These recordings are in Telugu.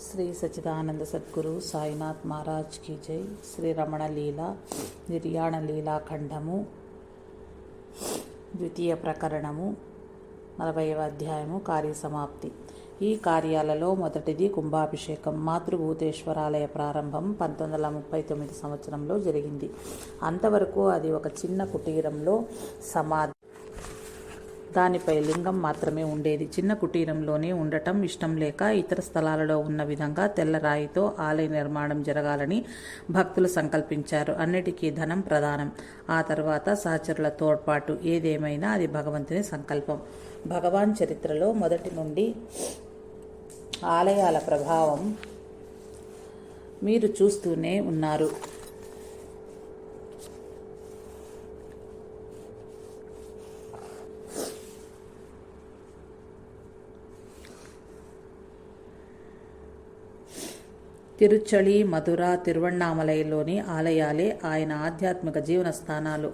శ్రీ సచిదానంద సద్గురు సాయినాథ్ మహారాజ్ की जय। శ్రీ రమణ లీల నిర్యాణ లీలాఖండము ద్వితీయ ప్రకరణము 40వ అధ్యాయము కార్యసమాప్తి। ఈ కార్యాలలో మొదటిది కుంభాభిషేకం। మాతృభూతేశ్వరాలయ ప్రారంభం 1939 సంవత్సరంలో జరిగింది। అంతవరకు అది ఒక చిన్న కుటీరంలో సమాధి, దానిపై లింగం మాత్రమే ఉండేది। చిన్న కుటీరంలోనే ఉండటం ఇష్టం లేక ఇతర స్థలాలలో ఉన్న విధంగా తెల్లరాయితో ఆలయ నిర్మాణం జరగాలని భక్తులు సంకల్పించారు। అన్నిటికీ ధనం ప్రధానం, ఆ తర్వాత సహచరుల తోడ్పాటు। ఏదేమైనా అది భగవంతుని సంకల్పం। భగవాన్ చరిత్రలో మొదటి నుండి ఆలయాల ప్రభావం మీరు చూస్తూనే ఉన్నారు। తిరుచళి, మధుర, తిరువణ్ణామలైలోని ఆలయాలే ఆయన ఆధ్యాత్మిక జీవన స్థానాలు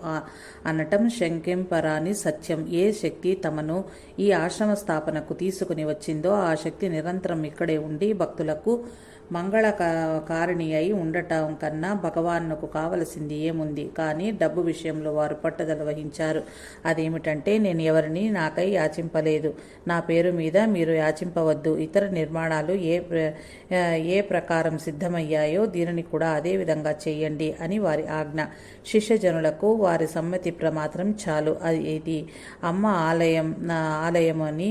అనటం శంకెంపరాని సత్యం। ఏ శక్తి తమను ఈ ఆశ్రమ స్థాపనకు తీసుకుని వచ్చిందో ఆ శక్తి నిరంతరం ఇక్కడే ఉండి భక్తులకు మంగళకారిణి అయి ఉండటం కన్నా భగవాన్కు కావలసింది ఏముంది? కానీ డబ్బు విషయంలో వారు పట్టుదల వహించారు। అదేమిటంటే, నేను ఎవరిని నాకై యాచింపలేదు, నా పేరు మీద మీరు యాచింపవద్దు। ఇతర నిర్మాణాలు ఏ ప్రకారం సిద్ధమయ్యాయో దీనిని కూడా అదే విధంగా చేయండి అని వారి ఆజ్ఞ। శిష్యజనులకు వారి సమ్మతి ప్రమాత్రం చాలు। ఇది అమ్మ ఆలయమని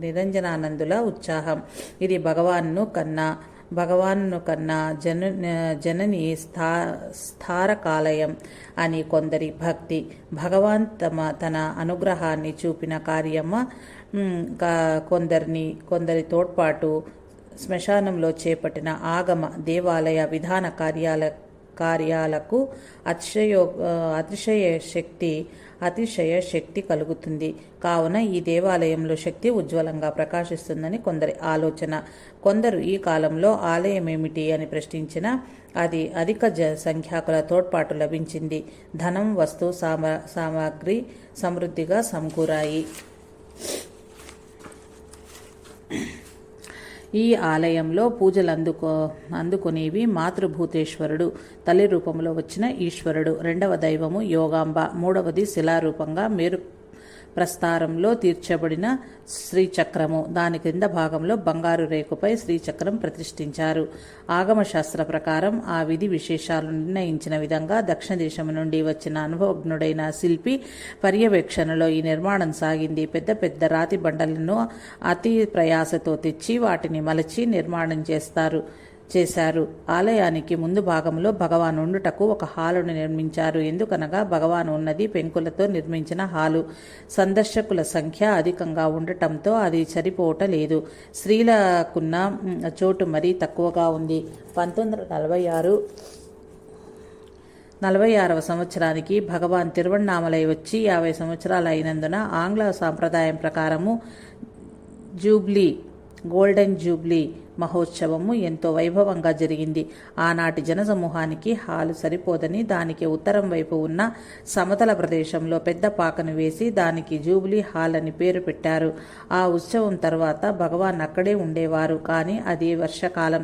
నిరంజనానందుల ఉత్సాహం। ఇది భగవాన్ను కన్నా జనని స్థారకాలయం అని కొందరి భక్తి। భగవాన్ తన అనుగ్రహాన్ని చూపిన కార్యమ్మ కొందరి తోడ్పాటు శ్మశానంలో చేపట్టిన ఆగమ దేవాలయ విధాన కార్యాలకు అతిశయ శక్తి కలుగుతుంది। కావున ఈ దేవాలయంలో శక్తి ఉజ్వలంగా ప్రకాశిస్తుందని కొందరి ఆలోచన। కొందరు ఈ కాలంలో ఆలయం ఏమిటి అని ప్రశ్నించిన అది అధిక సంఖ్యాకుల తోడ్పాటు లభించింది। ధనం, వస్తు సామాగ్రి సమృద్ధిగా సమకూరాయి। ఈ ఆలయంలో పూజలు అందుకునేవి మాతృభూతేశ్వరుడు, తల్లి రూపంలో వచ్చిన ఈశ్వరుడు, రెండవ దైవము యోగాంబ, మూడవది శిలారూపంగా మేరు ప్రస్తారంలో తీర్చబడిన శ్రీచక్రము, దాని క్రింద భాగంలో బంగారు రేకుపై శ్రీచక్రం ప్రతిష్ఠించారు। ఆగమశాస్త్ర ప్రకారం ఆ విధి విశేషాలు నిర్ణయించిన విధంగా దక్షిణ దేశం నుండి వచ్చిన అనుభవజ్ఞుడైన శిల్పి పర్యవేక్షణలో ఈ నిర్మాణం సాగింది। పెద్ద పెద్ద రాతి బండలను అతి ప్రయాసతో తెచ్చి వాటిని మలచి నిర్మాణం చేశారు। ఆలయానికి ముందు భాగంలో భగవాన్ ఉండుటకు ఒక హాలును నిర్మించారు। ఎందుకనగా భగవాన్ ఉన్నది పెంకులతో నిర్మించిన హాలు, సందర్శకుల సంఖ్య అధికంగా ఉండటంతో అది సరిపోవటలేదు। స్త్రీలకున్న చోటు మరీ తక్కువగా ఉంది। 1946వ సంవత్సరానికి భగవాన్ తిరువణ్ణామలై వచ్చి 50 సంవత్సరాలు అయినందున ఆంగ్ల సాంప్రదాయం ప్రకారము గోల్డెన్ జూబ్లీ మహోత్సవము ఎంతో వైభవంగా జరిగింది। ఆనాటి జనసమూహానికి హాలు సరిపోదని దానికి ఉత్తరం వైపు ఉన్న సమతల ప్రదేశంలో పెద్ద పాకను వేసి దానికి జూబ్లీ హాల్ అని పేరు పెట్టారు। ఆ ఉత్సవం తర్వాత భగవాన్ అక్కడే ఉండేవారు, కానీ అది వర్షకాలం,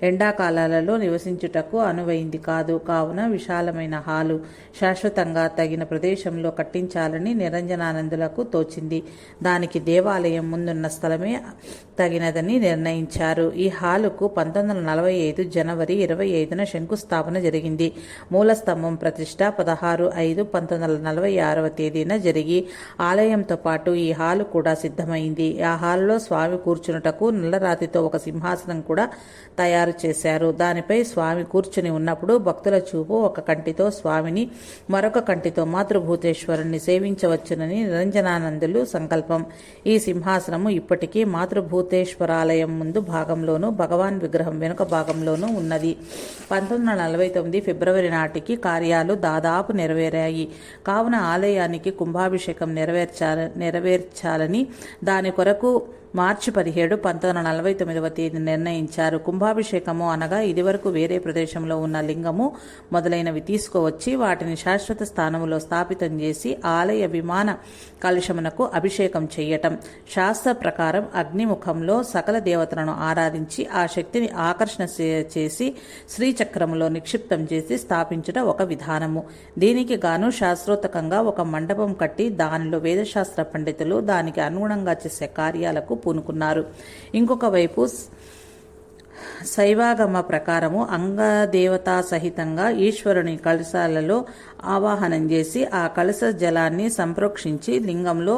ఎండాకాలాలలో నివసించుటకు అనువైంది కాదు। కావున విశాలమైన హాలు శాశ్వతంగా తగిన ప్రదేశంలో కట్టించాలని నిరంజనానందులకు తోచింది। దానికి దేవాలయం ముందున్న స్థలమే తగినదని నిర్ణయించారు। ఈ హాలుకు 1945 జనవరి 25న శంకుస్థాపన జరిగింది। మూలస్తంభం ప్రతిష్ట 16/5/1946వ తేదీన జరిగి ఆలయంతో పాటు ఈ హాలు కూడా సిద్ధమైంది। ఆ హాలులో స్వామి కూర్చున్నటకు నల్లరాతితో ఒక సింహాసనం కూడా తయారు చేశారు। దానిపై స్వామి కూర్చుని ఉన్నప్పుడు భక్తుల చూపు ఒక కంటితో స్వామిని, మరొక కంటితో మాతృభూతేశ్వరుణ్ణి సేవించవచ్చునని నిరంజనానందులు సంకల్పం। ఈ సింహాసనము ఇప్పటికీ మాతృభూతేశ్వరాలయం ముందు భాగంలోను భగవాన్ విగ్రహం వెనుక భాగంలోనూ ఉన్నది। 1949 ఫిబ్రవరి నాటికి కార్యాలు దాదాపు నెరవేరాయి। కావున ఆలయానికి కుంభాభిషేకం నెరవేర్చాలని దాని కొరకు మార్చి 17, 1949 తేదీ నిర్ణయించారు. కుంభాభిషేకము అనగా ఇదివరకు వేరే ప్రదేశంలో ఉన్న లింగము మొదలైనవి తీసుకువచ్చి వాటిని శాశ్వత స్థానములో స్థాపితం చేసి ఆలయ విమాన కలశమునకు అభిషేకం చేయటం. శాస్త్ర ప్రకారం అగ్నిముఖంలో సకల దేవతలను ఆరాధించి ఆ శక్తిని ఆకర్షణ చేసి శ్రీచక్రములో నిక్షిప్తం చేసి స్థాపించుట ఒక విధానము. దీనికి గాను శాస్త్రోత్తకంగా ఒక మండపం కట్టి దానిలో వేదశాస్త్ర పండితులు దానికి అనుగుణంగా చేసే కార్యాలకు పూనుకున్నారు. ఇంకొక వైపు శైవాగమ ప్రకారము అంగదేవతా సహితంగా ఈశ్వరుని కలశాలలో ఆవాహనం చేసి ఆ కలశ జలాన్ని సంప్రోక్షించి లింగంలో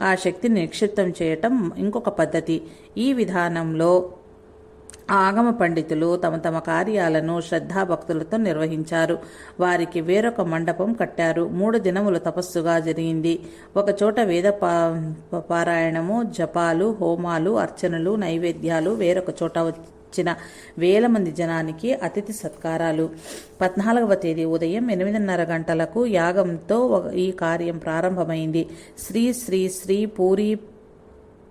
ఆ శక్తిని నిక్షిప్తం చేయటం ఇంకొక పద్ధతి. ఈ విధానంలో ఆగమ పండితులు తమ తమ కార్యాలను శ్రద్ధాభక్తులతో నిర్వహించారు. వారికి వేరొక మండపం కట్టారు. 3 దినములు తపస్సుగా జరిగింది. ఒకచోట వేద పారాయణము, జపాలు, హోమాలు, అర్చనలు, నైవేద్యాలు, వేరొక చోట వచ్చిన వేల మంది జనానికి అతిథి సత్కారాలు. 14వ తేదీ ఉదయం 8:30 గంటలకు యాగంతో ఈ కార్యం ప్రారంభమైంది. శ్రీ శ్రీ శ్రీ పూరి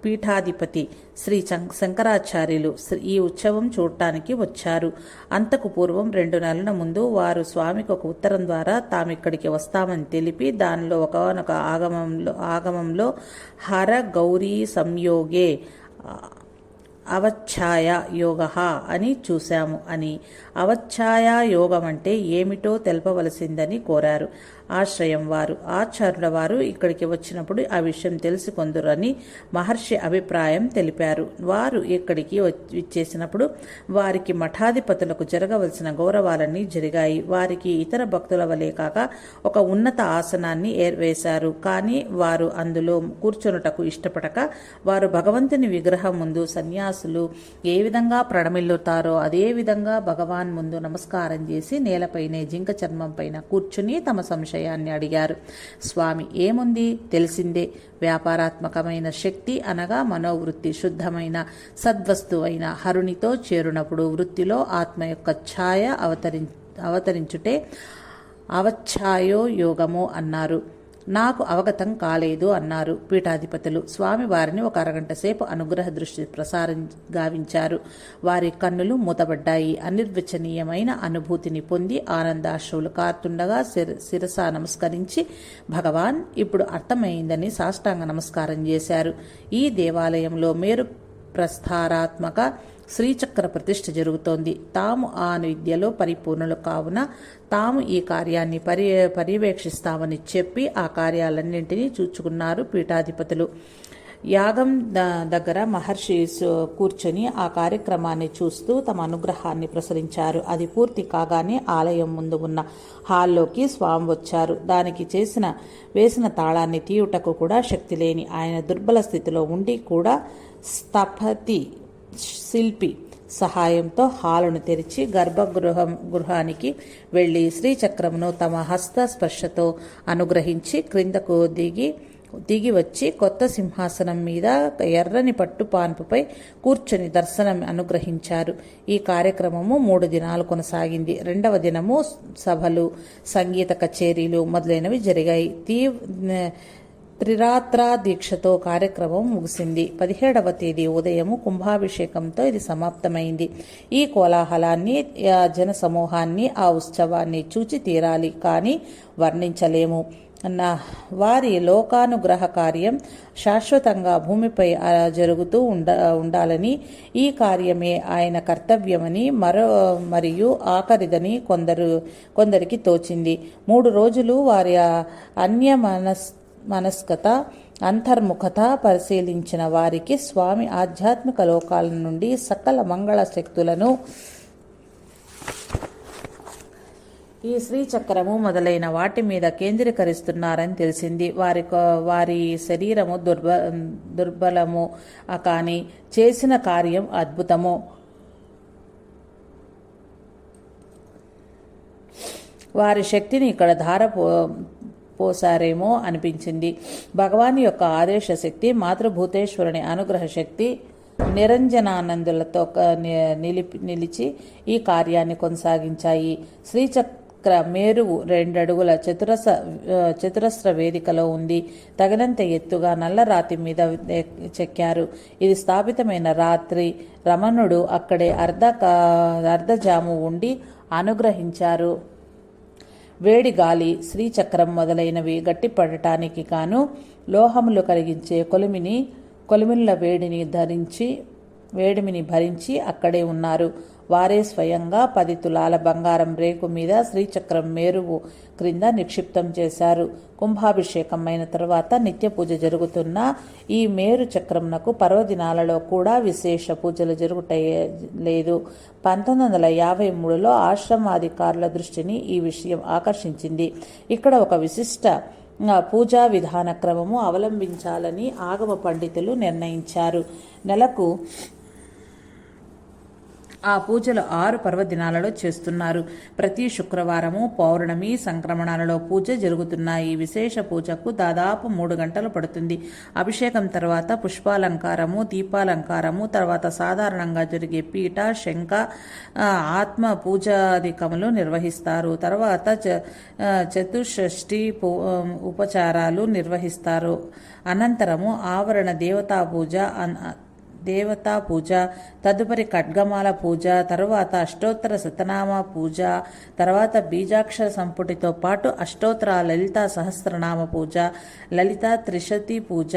పీఠాధిపతి శ్రీ శంకరాచార్యులు ఈ ఉత్సవం చూడటానికి వచ్చారు. అంతకు పూర్వం 2 నెలల ముందు వారు స్వామికి ఒక ఉత్తరం ద్వారా తామిక్కడికి వస్తామని తెలిపి దానిలో ఒకనొక ఆగమంలో హర గౌరీ సంయోగే అవచ్ఛాయ యోగ అని చూశాము అని, అవచ్ఛాయ యోగం అంటే ఏమిటో తెలపవలసిందని కోరారు. ఆశ్రయం వారు ఆచార్యుల వారు ఇక్కడికి వచ్చినప్పుడు ఆ విషయం తెలుసుకొందురని మహర్షి అభిప్రాయం తెలిపారు. వారు ఇక్కడికి విచ్చేసినప్పుడు వారికి మఠాధిపతులకు జరగవలసిన గౌరవాలన్నీ జరిగాయి. వారికి ఇతర భక్తుల వలె కాక ఒక ఉన్నత ఆసనాన్ని ఏర్వేశారు. కానీ వారు అందులో కూర్చొనుటకు ఇష్టపడక వారు భగవంతుని విగ్రహం ముందు సన్యాసులు ఏ విధంగా ప్రణమిల్లుతారో అదే విధంగా భగవాన్ ముందు నమస్కారం చేసి నేలపైనే జింక చర్మం పైన కూర్చుని తమ సంశయాన్ని అడిగారు. స్వామి, ఏముంది తెలిసిందే, వ్యాపారాత్మకమైన శక్తి అనగా మనోవృత్తి శుద్ధమైన సద్వస్తువైన హరునితో చేరునప్పుడు వృత్తిలో ఆత్మ యొక్క ఛాయ అవతరించుటే అవచ్ఛాయో యోగము అన్నారు. నాకు అవగతం కాలేదు అన్నారు పీఠాధిపతులు. స్వామి వారిని ఒక అరగంట సేపు అనుగ్రహ దృష్టి ప్రసారం గావించారు. వారి కన్నులు మూతబడ్డాయి. అనిర్వచనీయమైన అనుభూతిని పొంది ఆనందాశ్రువులు కారుతుండగా శిరస నమస్కరించి భగవాన్ ఇప్పుడు అర్థమైందని సాష్టాంగ నమస్కారం చేశారు. ఈ దేవాలయంలో మేరు ప్రస్థారాత్మక శ్రీచక్ర ప్రతిష్ఠ జరుగుతోంది. తాము ఆ విద్యలో పరిపూర్ణులు కావున తాము ఈ కార్యాన్ని పర్యవేక్షిస్తామని చెప్పి ఆ కార్యాలన్నింటినీ చూచుకున్నారు పీఠాధిపతులు. యాగం దగ్గర మహర్షి కూర్చొని ఆ కార్యక్రమాన్ని చూస్తూ తమ అనుగ్రహాన్ని ప్రసరించారు. అది పూర్తి కాగానే ఆలయం ముందు ఉన్న హాల్లోకి స్వామి వచ్చారు. దానికి వేసిన తాళాన్ని తీయుటకు కూడా శక్తి లేని ఆయన దుర్బల స్థితిలో ఉండి కూడా స్థపతి శిల్పి సహాయంతో హాలును తెరిచి గర్భగృహానికి వెళ్లి శ్రీచక్రమును తమ హస్త స్పర్శతో అనుగ్రహించి క్రిందకు దిగి వచ్చి కొత్త సింహాసనం మీద ఎర్రని పట్టు పాన్పుపై కూర్చొని దర్శనం అనుగ్రహించారు. ఈ కార్యక్రమము 3 దినాలు కొనసాగింది. 2వ దినము సభలు, సంగీత కచేరీలు మొదలైనవి జరిగాయి. త్రిరాత్రా దీక్షతో కార్యక్రమం ముగిసింది. 17వ తేదీ ఉదయము కుంభాభిషేకంతో ఇది సమాప్తమైంది. ఈ కోలాహలాన్ని, జన సమూహాన్ని, ఆ ఉత్సవాన్ని చూచి తీరాలి, కానీ వర్ణించలేము. వారి లోకానుగ్రహ కార్యం శాశ్వతంగా భూమిపై జరుగుతూ ఉండాలని, ఈ కార్యమే ఆయన కర్తవ్యమని మరియు ఆఖరిదని కొందరికి తోచింది. 3 రోజులు వారి మనస్కత, అంతర్ముఖత పరిశీలించిన వారికి స్వామి ఆధ్యాత్మిక లోకాల నుండి సకల మంగళ శక్తులను, ఈ శ్రీచక్రము మొదలైన వాటి మీద కేంద్రీకరిస్తున్నారని తెలిసింది. వారి శరీరము దుర్బలము కానీ చేసిన కార్యం అద్భుతము. వారి శక్తిని ఇక్కడ పోసారేమో అనిపించింది. భగవాన్ యొక్క ఆదేశ శక్తి, మాతృభూతేశ్వరుని అనుగ్రహ శక్తి నిరంజనానందులతో నిలిచి ఈ కార్యాన్ని కొనసాగించాయి. మేరువు 2 అడుగుల చతురస్ర వేదికలో ఉంది. తగినంత ఎత్తుగా నల్ల రాతి మీద చెక్కారు. ఇది స్థాపితమైన రాత్రి రమణుడు అక్కడే అర్ధజాము ఉండి అనుగ్రహించారు. వేడి గాలి, శ్రీచక్రం మొదలైనవి గట్టిపడటానికి గాను లోహములు కలిగించే కొలిమిళ్ళ వేడిమిని భరించి అక్కడే ఉన్నారు. వారే స్వయంగా 10 తులాల బంగారం రేకు మీద శ్రీచక్రం మేరువు క్రింద నిక్షిప్తం చేశారు. కుంభాభిషేకం అయిన తరువాత నిత్య పూజ జరుగుతున్న ఈ మేరు చక్రంనకు పర్వదినాలలో కూడా విశేష పూజలు జరుగుటలేదు. 1953లో ఆశ్రమాధికారుల దృష్టిని ఈ విషయం ఆకర్షించింది. ఇక్కడ ఒక విశిష్ట పూజా విధాన క్రమము అవలంబించాలని ఆగమ పండితులు నిర్ణయించారు. నెలకు ఆ పూజలు 6 పర్వదినాలలో చేస్తున్నారు. ప్రతి శుక్రవారము, పౌర్ణమి, సంక్రమణాలలో పూజ జరుగుతున్నాయి. విశేష పూజకు దాదాపు 3 గంటలు పడుతుంది. అభిషేకం తర్వాత పుష్పాలంకారము, దీపాలంకారము, తర్వాత సాధారణంగా జరిగే పీఠ, శంఖ, ఆత్మ పూజాధికములు నిర్వహిస్తారు. తర్వాత చతుషష్ఠి ఉపచారాలు నిర్వహిస్తారు. అనంతరము ఆవరణ దేవతా పూజ, తదుపరి ఖడ్గమాల పూజ, తరువాత అష్టోత్తర శతనామ పూజ, తర్వాత బీజాక్షర సంపుటితో పాటు అష్టోత్తర లలితా సహస్రనామ పూజ, లలితా త్రిశతి పూజ,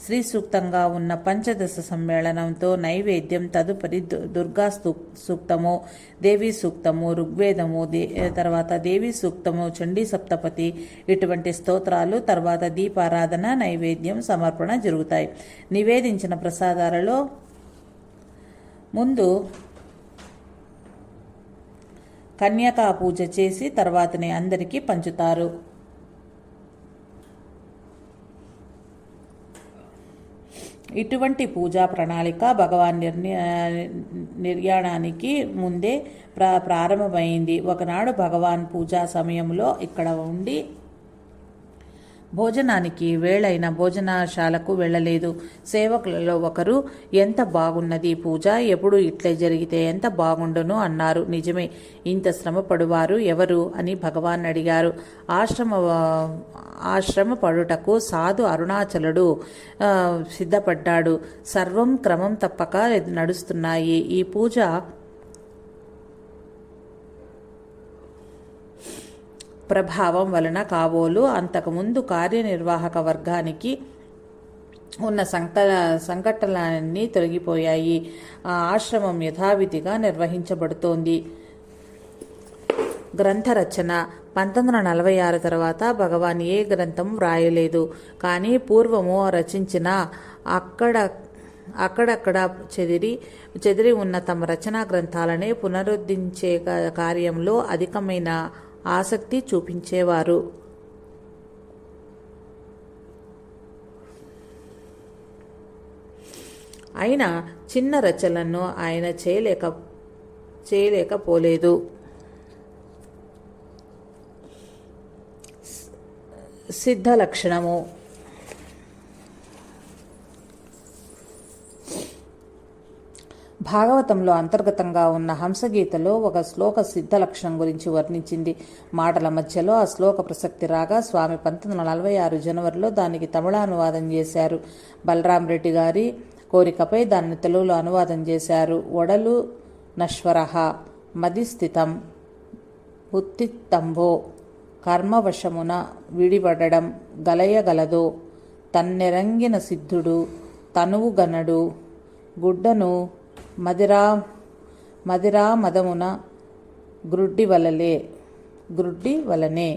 శ్రీ సూక్తంగా ఉన్న పంచదశ సమ్మేళనంతో నైవేద్యం, తదుపరి దుర్గా సూక్తము, దేవీ సూక్తము, ఋగ్వేదము, తర్వాత దేవీ సూక్తము, చండీ సప్తపతి, ఇటువంటి స్తోత్రాలు, తర్వాత దీపారాధన, నైవేద్యం సమర్పణ జరుగుతాయి. నివేదించిన ప్రసాదాలలో ముందు కన్యకా పూజ చేసి తర్వాతనే అందరికీ పంచుతారు. ఇటువంటి పూజా ప్రణాళిక భగవాన్ నిర్యాణానికి ముందే ప్రారంభమైంది. ఒకనాడు భగవాన్ పూజా సమయంలో ఇక్కడ ఉండి భోజనానికి వేళైన భోజనశాలకు వెళ్ళలేదు. సేవకులలో ఒకరు, ఎంత బాగున్నది పూజ, ఎప్పుడు ఇట్లే జరిగితే ఎంత బాగుండును అన్నారు. నిజమే, ఇంత శ్రమపడువారు ఎవరు అని భగవాన్ అడిగారు. ఆశ్రమ పడుటకు సాధు అరుణాచలుడు సిద్ధపడ్డాడు. సర్వం క్రమం తప్పక నడుస్తున్నాయి. ఈ పూజ ప్రభావం వలన కాబోలు అంతకుముందు కార్యనిర్వాహక వర్గానికి ఉన్న సంకటలన్నీ తొలగిపోయాయి. ఆశ్రమం యథావిధిగా నిర్వహించబడుతోంది. గ్రంథ రచన 1946 తర్వాత భగవాన్ ఏ గ్రంథం వ్రాయలేదు. కానీ పూర్వము రచించిన అక్కడక్కడ చెదిరి ఉన్న తమ రచనా గ్రంథాలనే పునరుద్ధరించే కార్యంలో అధికమైన ఆసక్తి చూపించేవారు. అయినా చిన్న రచనలను ఆయన చేయలేకపోలేదు. సిద్ధ లక్షణము. భాగవతంలో అంతర్గతంగా ఉన్న హంసగీతలో ఒక శ్లోక సిద్ధ లక్షణం గురించి వర్ణించింది. మాటల మధ్యలో ఆ శ్లోక ప్రసక్తి రాగా స్వామి 1946 జనవరిలో దానికి తమిళానువాదం చేశారు. బలరాం రెడ్డి గారి కోరికపై దాన్ని తెలుగులో అనువాదం చేశారు. ఒడలు నశ్వరః మదిస్థితం ఉత్తిత్తంబో కర్మవశమున విడిపడడం గలయగలదో తన్నెరంగిన సిద్ధుడు తనువు గనడు గుడ్డను మదిరా మదమున గ్రుడ్డి వలనే.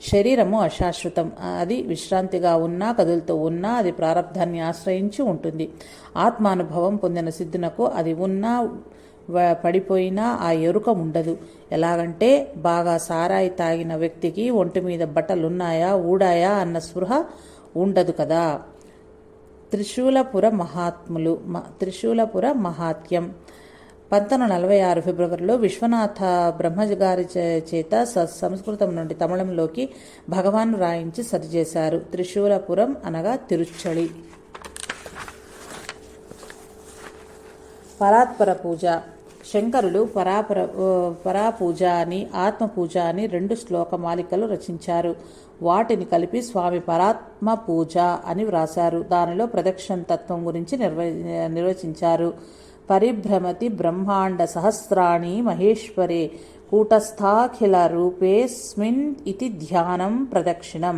శరీరము అశాశ్వతం. అది విశ్రాంతిగా ఉన్నా కదులుతూ ఉన్నా అది ప్రారబ్ధాన్ని ఆశ్రయించి ఉంటుంది. ఆత్మానుభవం పొందిన సిద్ధునకు అది ఉన్నా పడిపోయినా ఆ ఎరుక ఉండదు. ఎలాగంటే బాగా సారాయి తాగిన వ్యక్తికి ఒంటి మీద బట్టలున్నాయా ఊడాయా అన్న స్పృహ ఉండదు కదా. త్రిశూలపుర మహాత్మ్యం. 1946 ఫిబ్రవరిలో విశ్వనాథ బ్రహ్మగారి చేత సంస్కృతం నుండి తమిళంలోకి భగవాన్ రాయించి సరిచేశారు. త్రిశూలపురం అనగా తిరుచ్చళి. పరాత్పర పూజ. శంకరులు పరాపూజ అని ఆత్మపూజ అని 2 శ్లోకమాలికలు రచించారు. వాటిని కలిపి స్వామి పరాత్మ పూజ అని వ్రాశారు. దానిలో ప్రదక్షిణ తత్వం గురించి నిర్వచించారు. పరిభ్రమతి బ్రహ్మాండ సహస్రాణి మహేశ్వరే కూటస్థాఖిల రూపేస్మిన్ ఇతి ధ్యానం ప్రదక్షిణం.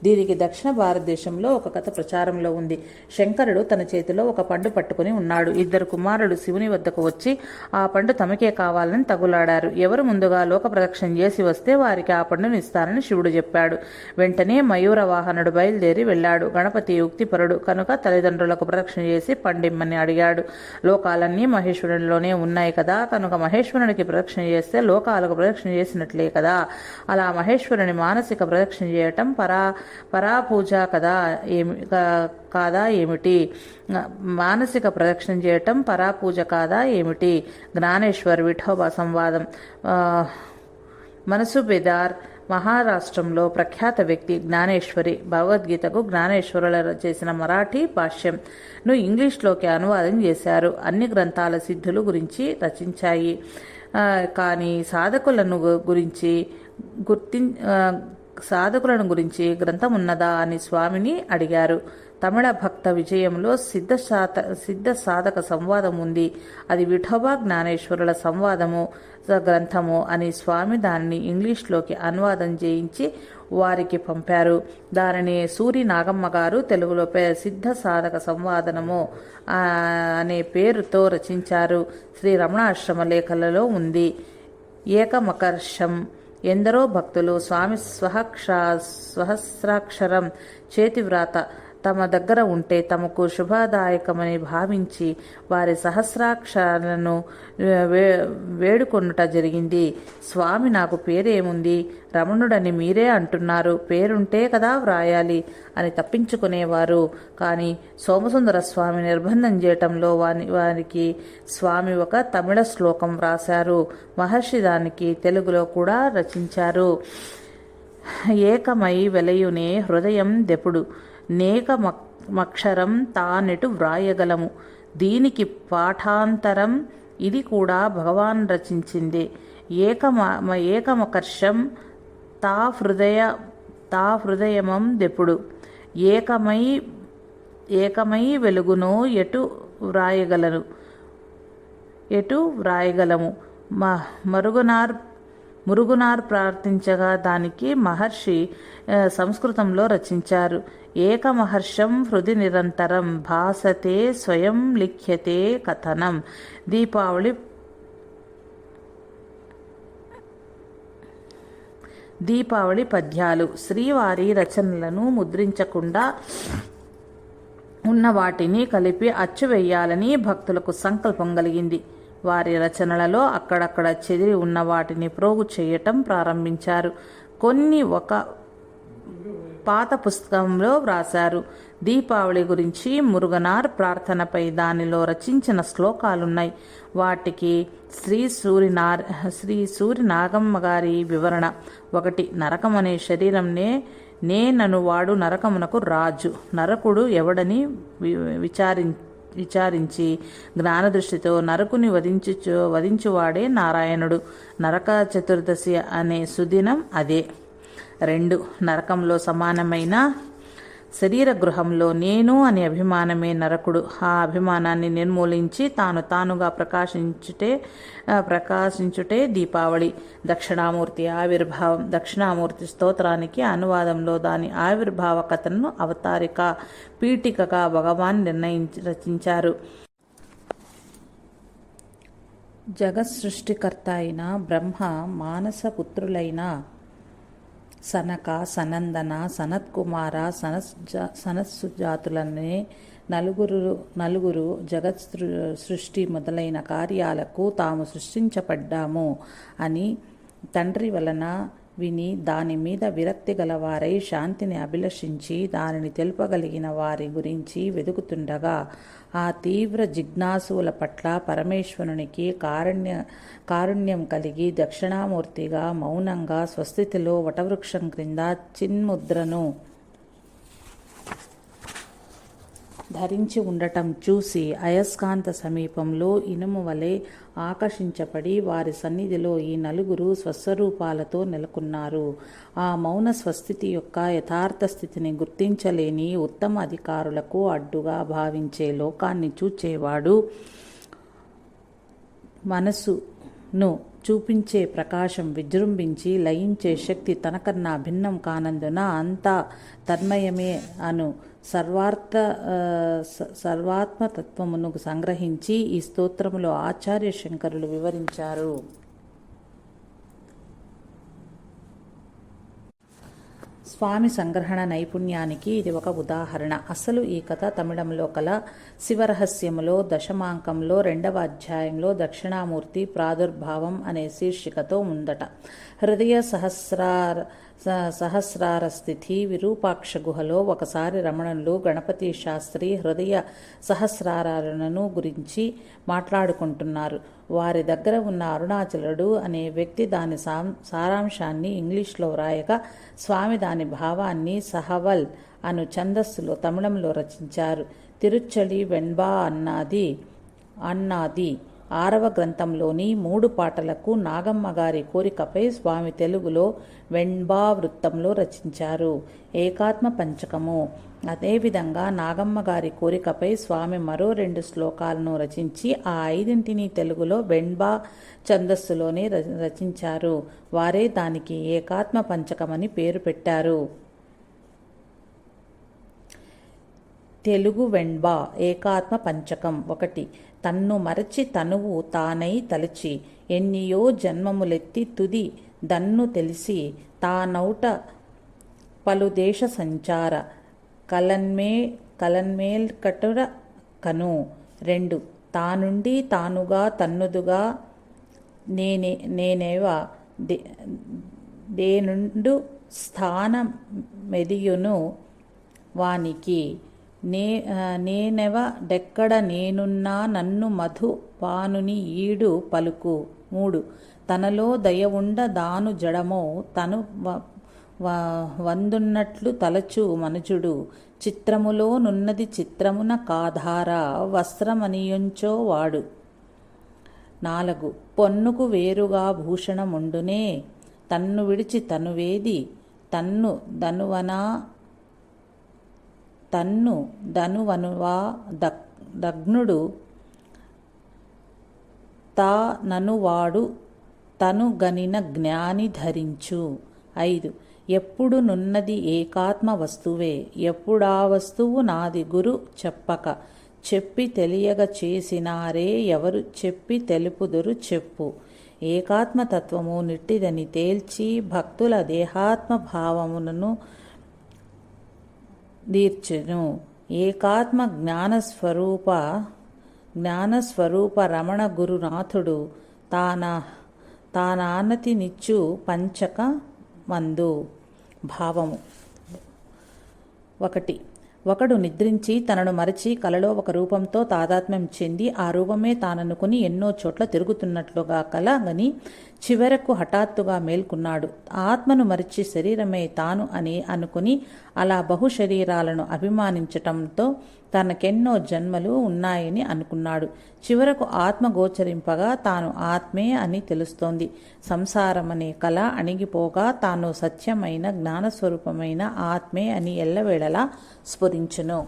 దీనికి దక్షిణ భారతదేశంలో ఒక కథ ప్రచారంలో ఉంది. శంకరుడు తన చేతిలో ఒక పండు పట్టుకుని ఉన్నాడు. 2 కుమారులు శివుని వద్దకు వచ్చి ఆ పండు తమకే కావాలని తగులాడారు. ఎవరు ముందుగా లోక ప్రదక్షిణ చేసి వస్తే వారికి ఆ పండును ఇస్తానని శివుడు చెప్పాడు. వెంటనే మయూర వాహనుడు బయలుదేరి వెళ్ళాడు. గణపతి యుక్తిపరుడు కనుక తల్లిదండ్రులకు ప్రదక్షిణ చేసి పండిమ్మని అడిగాడు. లోకాలన్నీ మహేశ్వరునిలోనే ఉన్నాయి కదా, కనుక మహేశ్వరునికి ప్రదక్షిణ చేస్తే లోకాలకు ప్రదక్షిణ చేసినట్లే కదా. అలా మహేశ్వరుని మానసిక ప్రదక్షిణ చేయటం పరాపూజ కాదా ఏమిటి? మానసిక ప్రదక్షిణ చేయటం పరాపూజ కాదా ఏమిటి? జ్ఞానేశ్వర్ విఠోబా సంవాదం. మనసు బేదార్ మహారాష్ట్రంలో ప్రఖ్యాత వ్యక్తి జ్ఞానేశ్వరి. భగవద్గీతకు జ్ఞానేశ్వరుల చేసిన మరాఠీ భాష్యంను ఇంగ్లీష్లోకి అనువాదం చేశారు. అన్ని గ్రంథాల సిద్ధులు గురించి రచించాయి. కానీ సాధకులను గురించి గ్రంథం ఉన్నదా అని స్వామిని అడిగారు. తమిళ భక్త విజయంలో సిద్ధ సాధక సంవాదం ఉంది. అది విఠోబా జ్ఞానేశ్వరుల సంవాదము గ్రంథము అని స్వామి దానిని ఇంగ్లీష్లోకి అనువాదం చేయించి వారికి పంపారు. దానిని సూరి నాగమ్మ గారు తెలుగులో సిద్ధ సాధక సంవాదనము అనే పేరుతో రచించారు. శ్రీ రమణాశ్రమ లేఖలలో ఉంది. ఏకమకర్షం. ఎందరో భక్తులు స్వామి స్వహస్రాక్షరం చేతివ్రాత తమ దగ్గర ఉంటే తమకు శుభదాయకమని భావించి వారి సహస్రాక్షరాలను వేడుకొనుట జరిగింది. స్వామి నాకు పేరేముంది, రమణుడని మీరే అంటున్నారు, పేరుంటే కదా వ్రాయాలి అని తప్పించుకునేవారు. కానీ సోమసుందర స్వామి నిర్బంధం చేయటంలో వారికి స్వామి ఒక తమిళ శ్లోకం వ్రాశారు. మహర్షి దానికి తెలుగులో కూడా రచించారు. ఏకమై వెలయునే హృదయం దెపుడు నేకమక్షరం తానెటు వ్రాయగలము. దీనికి పాఠాంతరం ఇది కూడా భగవాన్ రచించిందే. ఏకమకర్షం తా హృదయమం దెప్పుడు. ఏకమై వెలుగునో ఎటు వ్రాయగలము. మురుగునార్ ప్రార్థించగా దానికి మహర్షి సంస్కృతంలో రచించారు. ఏకమహర్షం హృది నిరంతరం భాసతే స్వయం లిఖ్యతే కథనం. దీపావళి పద్యాలు. శ్రీవారి రచనలను ముద్రించకుండా ఉన్న వాటిని కలిపి అచ్చు వేయాలని భక్తులకు సంకల్పం కలిగింది. వారి రచనలలో అక్కడక్కడ చెదిరి ఉన్న వాటిని ప్రోగు చేయటం ప్రారంభించారు. కొన్ని ఒక పాత పుస్తకంలో వ్రాశారు. దీపావళి గురించి మురుగనార్ ప్రార్థనపై దానిలో రచించిన శ్లోకాలున్నాయి. వాటికి శ్రీ సూరి నాగమ్మ గారి వివరణ. 1. నరకమనే శరీరంనే నేననువాడు నరకమునకు రాజు. నరకుడు ఎవడని విచారించి జ్ఞానదృష్టితో నరకుని వధించువాడే నారాయణుడు. నరక చతుర్దశి అనే సుదినం అదే. 2. నరకంలో సమానమైన శరీర గృహంలో నేను అనే అభిమానమే నరకుడు. ఆ అభిమానాన్ని నిర్మూలించి తానుగా ప్రకాశించుటే దీపావళి. దక్షిణామూర్తి ఆవిర్భావం. దక్షిణామూర్తి స్తోత్రానికి అనువాదంలో దాని ఆవిర్భావ కథను అవతారిక పీఠికగా భగవాన్ రచించారు. జగత్ సృష్టికర్త అయిన బ్రహ్మ మానసపుత్రులైన సనక, సనందన, సనత్కుమార, సనత్సుజాతులనే నలుగురు జగత్ సృష్టి మొదలైన కార్యాలకు తాము సృష్టించబడ్డాము అని తండ్రి వలన విని దాని మీద విరక్తి గలవారై శాంతిని అభిలషించి దానిని తెలుపగలిగిన వారి గురించి వెదుకుతుండగా ఆ తీవ్ర జిజ్ఞాసుల పట్ల పరమేశ్వరునికి కారుణ్యం కలిగి దక్షిణామూర్తిగా మౌనంగా స్వస్థితిలో వటవృక్షం క్రింద చిన్ముద్రను ధరించి ఉండటం చూసి అయస్కాంత సమీపంలో ఇనుము వలె ఆకర్షించబడి వారి సన్నిధిలో ఈ నలుగురు స్వస్వరూపాలతో నెలకొన్నారు. ఆ మౌన స్వస్థితి యొక్క యథార్థ స్థితిని గుర్తించలేని ఉత్తమ అధికారులకు అడ్డుగా భావించే లోకాన్ని చూచేవాడు మనసును చూపించే ప్రకాశం విజృంభించి లయించే శక్తి తనకన్నా భిన్నం కానందున అంతా తన్మయమే అను సర్వాత్మతత్వమును సంగ్రహించి ఈ స్తోత్రములో ఆచార్య శంకరులు వివరించారు. స్వామి సంగ్రహణ నైపుణ్యానికి ఇది ఒక ఉదాహరణ. అసలు ఈ కథ తమిళంలో కల శివరహస్యములో దశమాంకంలో 2వ అధ్యాయంలో దక్షిణామూర్తి ప్రాదుర్భావం అనే శీర్షికతో ఉందట. హృదయ సహస్రార స్థితి విరూపాక్ష గుహలో ఒకసారి రమణులు గణపతి శాస్త్రి హృదయ సహస్రాలను గురించి మాట్లాడుకుంటున్నారు. వారి దగ్గర ఉన్న అరుణాచలుడు అనే వ్యక్తి దాని సారాంశాన్ని ఇంగ్లీష్లో వ్రాయగా స్వామి దాని భావాన్ని సహవల్ అను ఛందస్సులో తమిళంలో రచించారు. తిరుచ్చలి వెన్బా అన్నాది 6వ గ్రంథంలోని 3 పాటలకు నాగమ్మ గారి కోరికపై స్వామి తెలుగులో వెన్బా వృత్తంలో రచించారు. ఏకాత్మ పంచకము. అదేవిధంగా నాగమ్మ గారి కోరికపై స్వామి మరో 2 శ్లోకాలను రచించి ఆ 5ంటిని తెలుగులో వెన్బా ఛందస్సులోనే రచించారు. వారే దానికి ఏకాత్మ పంచకమని పేరు పెట్టారు. తెలుగు వెన్బా ఏకాత్మ పంచకం. 1. తన్ను మరచి తనువు తానై తలచి ఎన్నియో జన్మములెత్తి తుది దన్ను తెలిసి తానౌట పలుదేశ సంచార కలన్మేల్కటుర కను. 2. తానుండి తానుగా తన్నుదుగా నేనేవ దేనుండు స్థానమెదియును వానికి నేనెవ డెక్కడ నేనున్నా నన్ను మధు పానుని ఈడు పలుకు. 3. తనలో దయ ఉండ దాను జడమో తను వందున్నట్లు తలచు మనుజుడు చిత్రములో నున్నది చిత్రమున కాధార వస్త్రమనియుంచో వాడు. 4. పొన్నుకు వేరుగా భూషణముండునే తన్ను విడిచి తనువేది తన్ను దనువనువా దగ్నుడు ననువాడు తను గనిన జ్ఞాని ధరించు. 5. ఎప్పుడు నున్నది ఏకాత్మ వస్తువే ఎప్పుడా వస్తువు నాది గురు చెప్పక చెప్పి తెలియగ చేసినారే ఎవరు చెప్పి తెలుపుదురు చెప్పు. ఏకాత్మతత్వము నిట్టిదని తేల్చి భక్తుల దేహాత్మ భావములను దీర్చెను. ఏకాత్మ జ్ఞానస్వరూప రమణ గురునాథుడు తానానతి నిచ్చు పంచక మందు. భావము. 1. ఒకడు నిద్రించి తనను మరచి కలలో ఒక రూపంతో తాదాత్మ్యం చెంది ఆ రూపమే తాననుకుని ఎన్నో చోట్ల తిరుగుతున్నట్లుగా కలగని చివరకు హఠాత్తుగా మేల్కొన్నాడు. ఆత్మను మరిచి శరీరమే తాను అని అనుకుని అలా బహుశరీరాలను అభిమానించటంతో తనకెన్నో జన్మలు ఉన్నాయని అనుకున్నాడు. చివరకు ఆత్మ గోచరింపగా తాను ఆత్మే అని తెలుస్తోంది. సంసారమనే కళ అణిగిపోగా తాను సత్యమైన జ్ఞానస్వరూపమైన ఆత్మే అని ఎల్లవేళలా స్ఫురించును.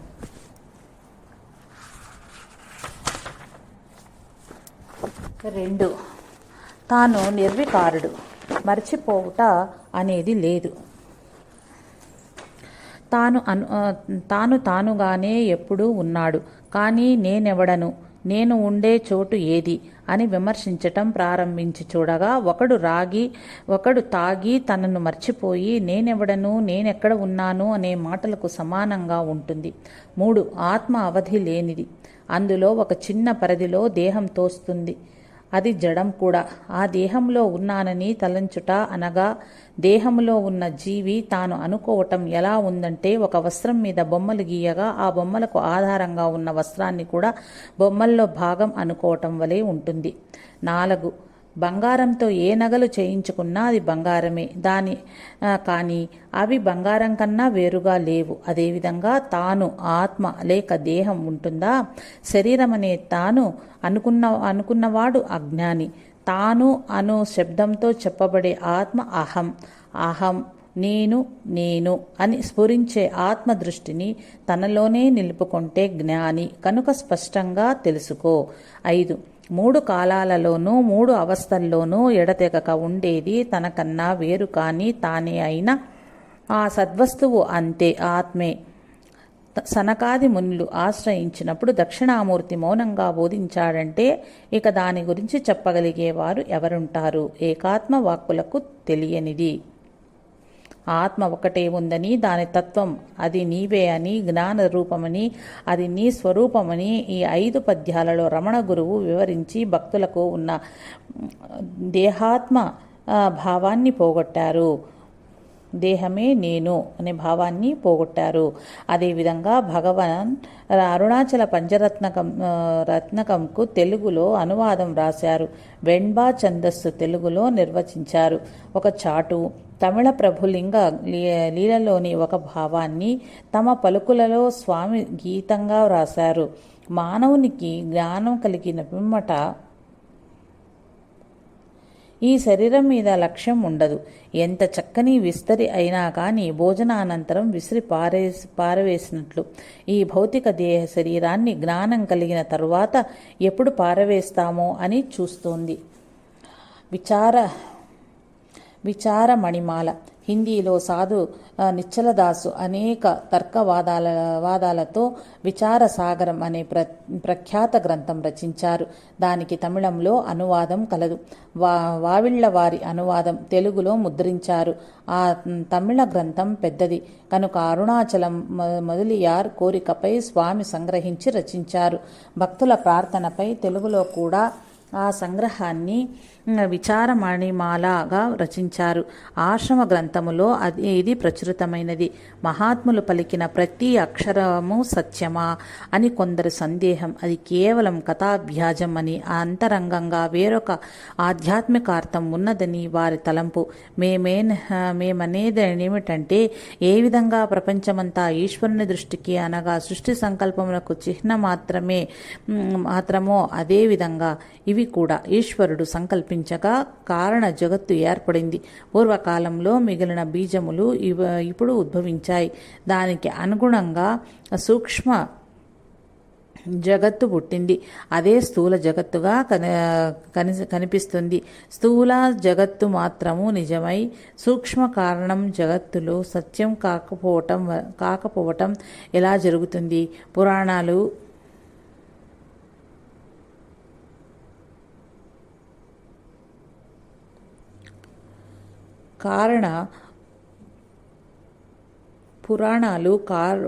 2. తాను నిర్వికారుడు. మర్చిపోవుట అనేది లేదు. తానుగానే ఎప్పుడూ ఉన్నాడు. కానీ నేనెవడను, నేను ఉండే చోటు ఏది అని విమర్శించటం ప్రారంభించి చూడగా ఒకడు తాగి తనను మర్చిపోయి నేనెవడను, నేనెక్కడ ఉన్నాను అనే మాటలకు సమానంగా ఉంటుంది. 3. ఆత్మ అవధి లేనిది. అందులో ఒక చిన్న పరిధిలో దేహం తోస్తుంది. అది జడం కూడా. ఆ దేహంలో ఉన్నానని తలంచుట అనగా దేహంలో ఉన్న జీవి తాను అనుకోవటం ఎలా ఉందంటే ఒక వస్త్రం మీద బొమ్మలు గీయగా ఆ బొమ్మలకు ఆధారంగా ఉన్న వస్త్రాన్ని కూడా బొమ్మల్లో భాగం అనుకోవటం వలె ఉంటుంది. 4. బంగారంతో ఏ నగలు చేయించుకున్నా అది బంగారమే కానీ అవి బంగారం కన్నా వేరుగా లేవు. అదేవిధంగా తాను ఆత్మ లేక దేహం ఉంటుందా? శరీరం అనే తాను అనుకున్నవాడు అజ్ఞాని. తాను అను శబ్దంతో చెప్పబడే ఆత్మ అహం. అహం నేను అని స్ఫురించే ఆత్మ దృష్టిని తనలోనే నిలుపుకుంటే జ్ఞాని కనుక స్పష్టంగా తెలుసుకో. 5. 3 కాలాలలోనూ 3 అవస్థల్లోనూ ఎడతెగక ఉండేది తనకన్నా వేరు కాని తానే అయిన ఆ సద్వస్తువు అంతే ఆత్మే. సనకాది మునులు ఆశ్రయించినప్పుడు దక్షిణామూర్తి మౌనంగా బోధించాడంటే ఇక దాని గురించి చెప్పగలిగేవారు ఎవరుంటారు? ఏకాత్మ వాక్కులకు తెలియనిది. ఆత్మ ఒకటే ఉందని, దాని తత్వం అది నీవే అని, జ్ఞాన రూపమని, అది నీ స్వరూపమని ఈ 5 పద్యాలలో రమణ గురువు వివరించి భక్తులకు ఉన్న దేహాత్మ భావాన్ని పోగొట్టారు. దేహమే నేను అనే భావాన్ని పోగొట్టారు. అదేవిధంగా భగవాన్ అరుణాచల రత్నకంకు తెలుగులో అనువాదం రాశారు. వెంబా ఛందస్సు తెలుగులో నిర్వచించారు. ఒక చాటు తమిళ ప్రభులింగ లీలలోని ఒక భావాన్ని తమ పలుకులలో స్వామి గీతంగా వ్రాశారు. మానవునికి జ్ఞానం కలిగిన పిమ్మట ఈ శరీరం మీద లక్ష్యం ఉండదు. ఎంత చక్కని విస్తరి అయినా కానీ భోజనానంతరం విసిరి పారవేసినట్లు ఈ భౌతిక దేహ శరీరాన్ని జ్ఞానం కలిగిన తరువాత ఎప్పుడు పారవేస్తామో అని చూస్తోంది. విచారమణిమాల హిందీలో సాధు నిశ్చలదాసు అనేక వాదాలతో విచారసాగరం అనే ప్రఖ్యాత గ్రంథం రచించారు. దానికి తమిళంలో అనువాదం కలదు. వావిళ్ల వారి అనువాదం తెలుగులో ముద్రించారు. ఆ తమిళ గ్రంథం పెద్దది కనుక అరుణాచలం మొదలియార్ కోరికపై స్వామి సంగ్రహించి రచించారు. భక్తుల ప్రార్థనపై తెలుగులో కూడా ఆ సంగ్రహాన్ని విచారమణిమాలగా రచించారు. ఆశ్రమ గ్రంథములో ఇది ప్రచురితమైనది. మహాత్ములు పలికిన ప్రతి అక్షరము సత్యమా అని కొందరు సందేహం. అది కేవలం కథాభ్యాజం అని, అంతరంగంగా వేరొక ఆధ్యాత్మిక అర్థం ఉన్నదని వారి తలంపు. మేమనేదేమిటంటే ఏ విధంగా ప్రపంచమంతా ఈశ్వరుని దృష్టికి అనగా సృష్టి సంకల్పములకు చిహ్న మాత్రమో అదే విధంగా ఇవి కూడా ఈశ్వరుడు సంకల్పించగా కారణ జగత్తు ఏర్పడింది. పూర్వకాలంలో మిగిలిన బీజములు ఇప్పుడు ఉద్భవించాయి. దానికి అనుగుణంగా సూక్ష్మ జగత్తు పుట్టింది. అదే స్థూల జగత్తుగా కనిపిస్తుంది. స్థూల జగత్తు మాత్రము నిజమై సూక్ష్మ కారణం జగత్తులో సత్యం కాకపోవటం ఎలా జరుగుతుంది? పురాణాలు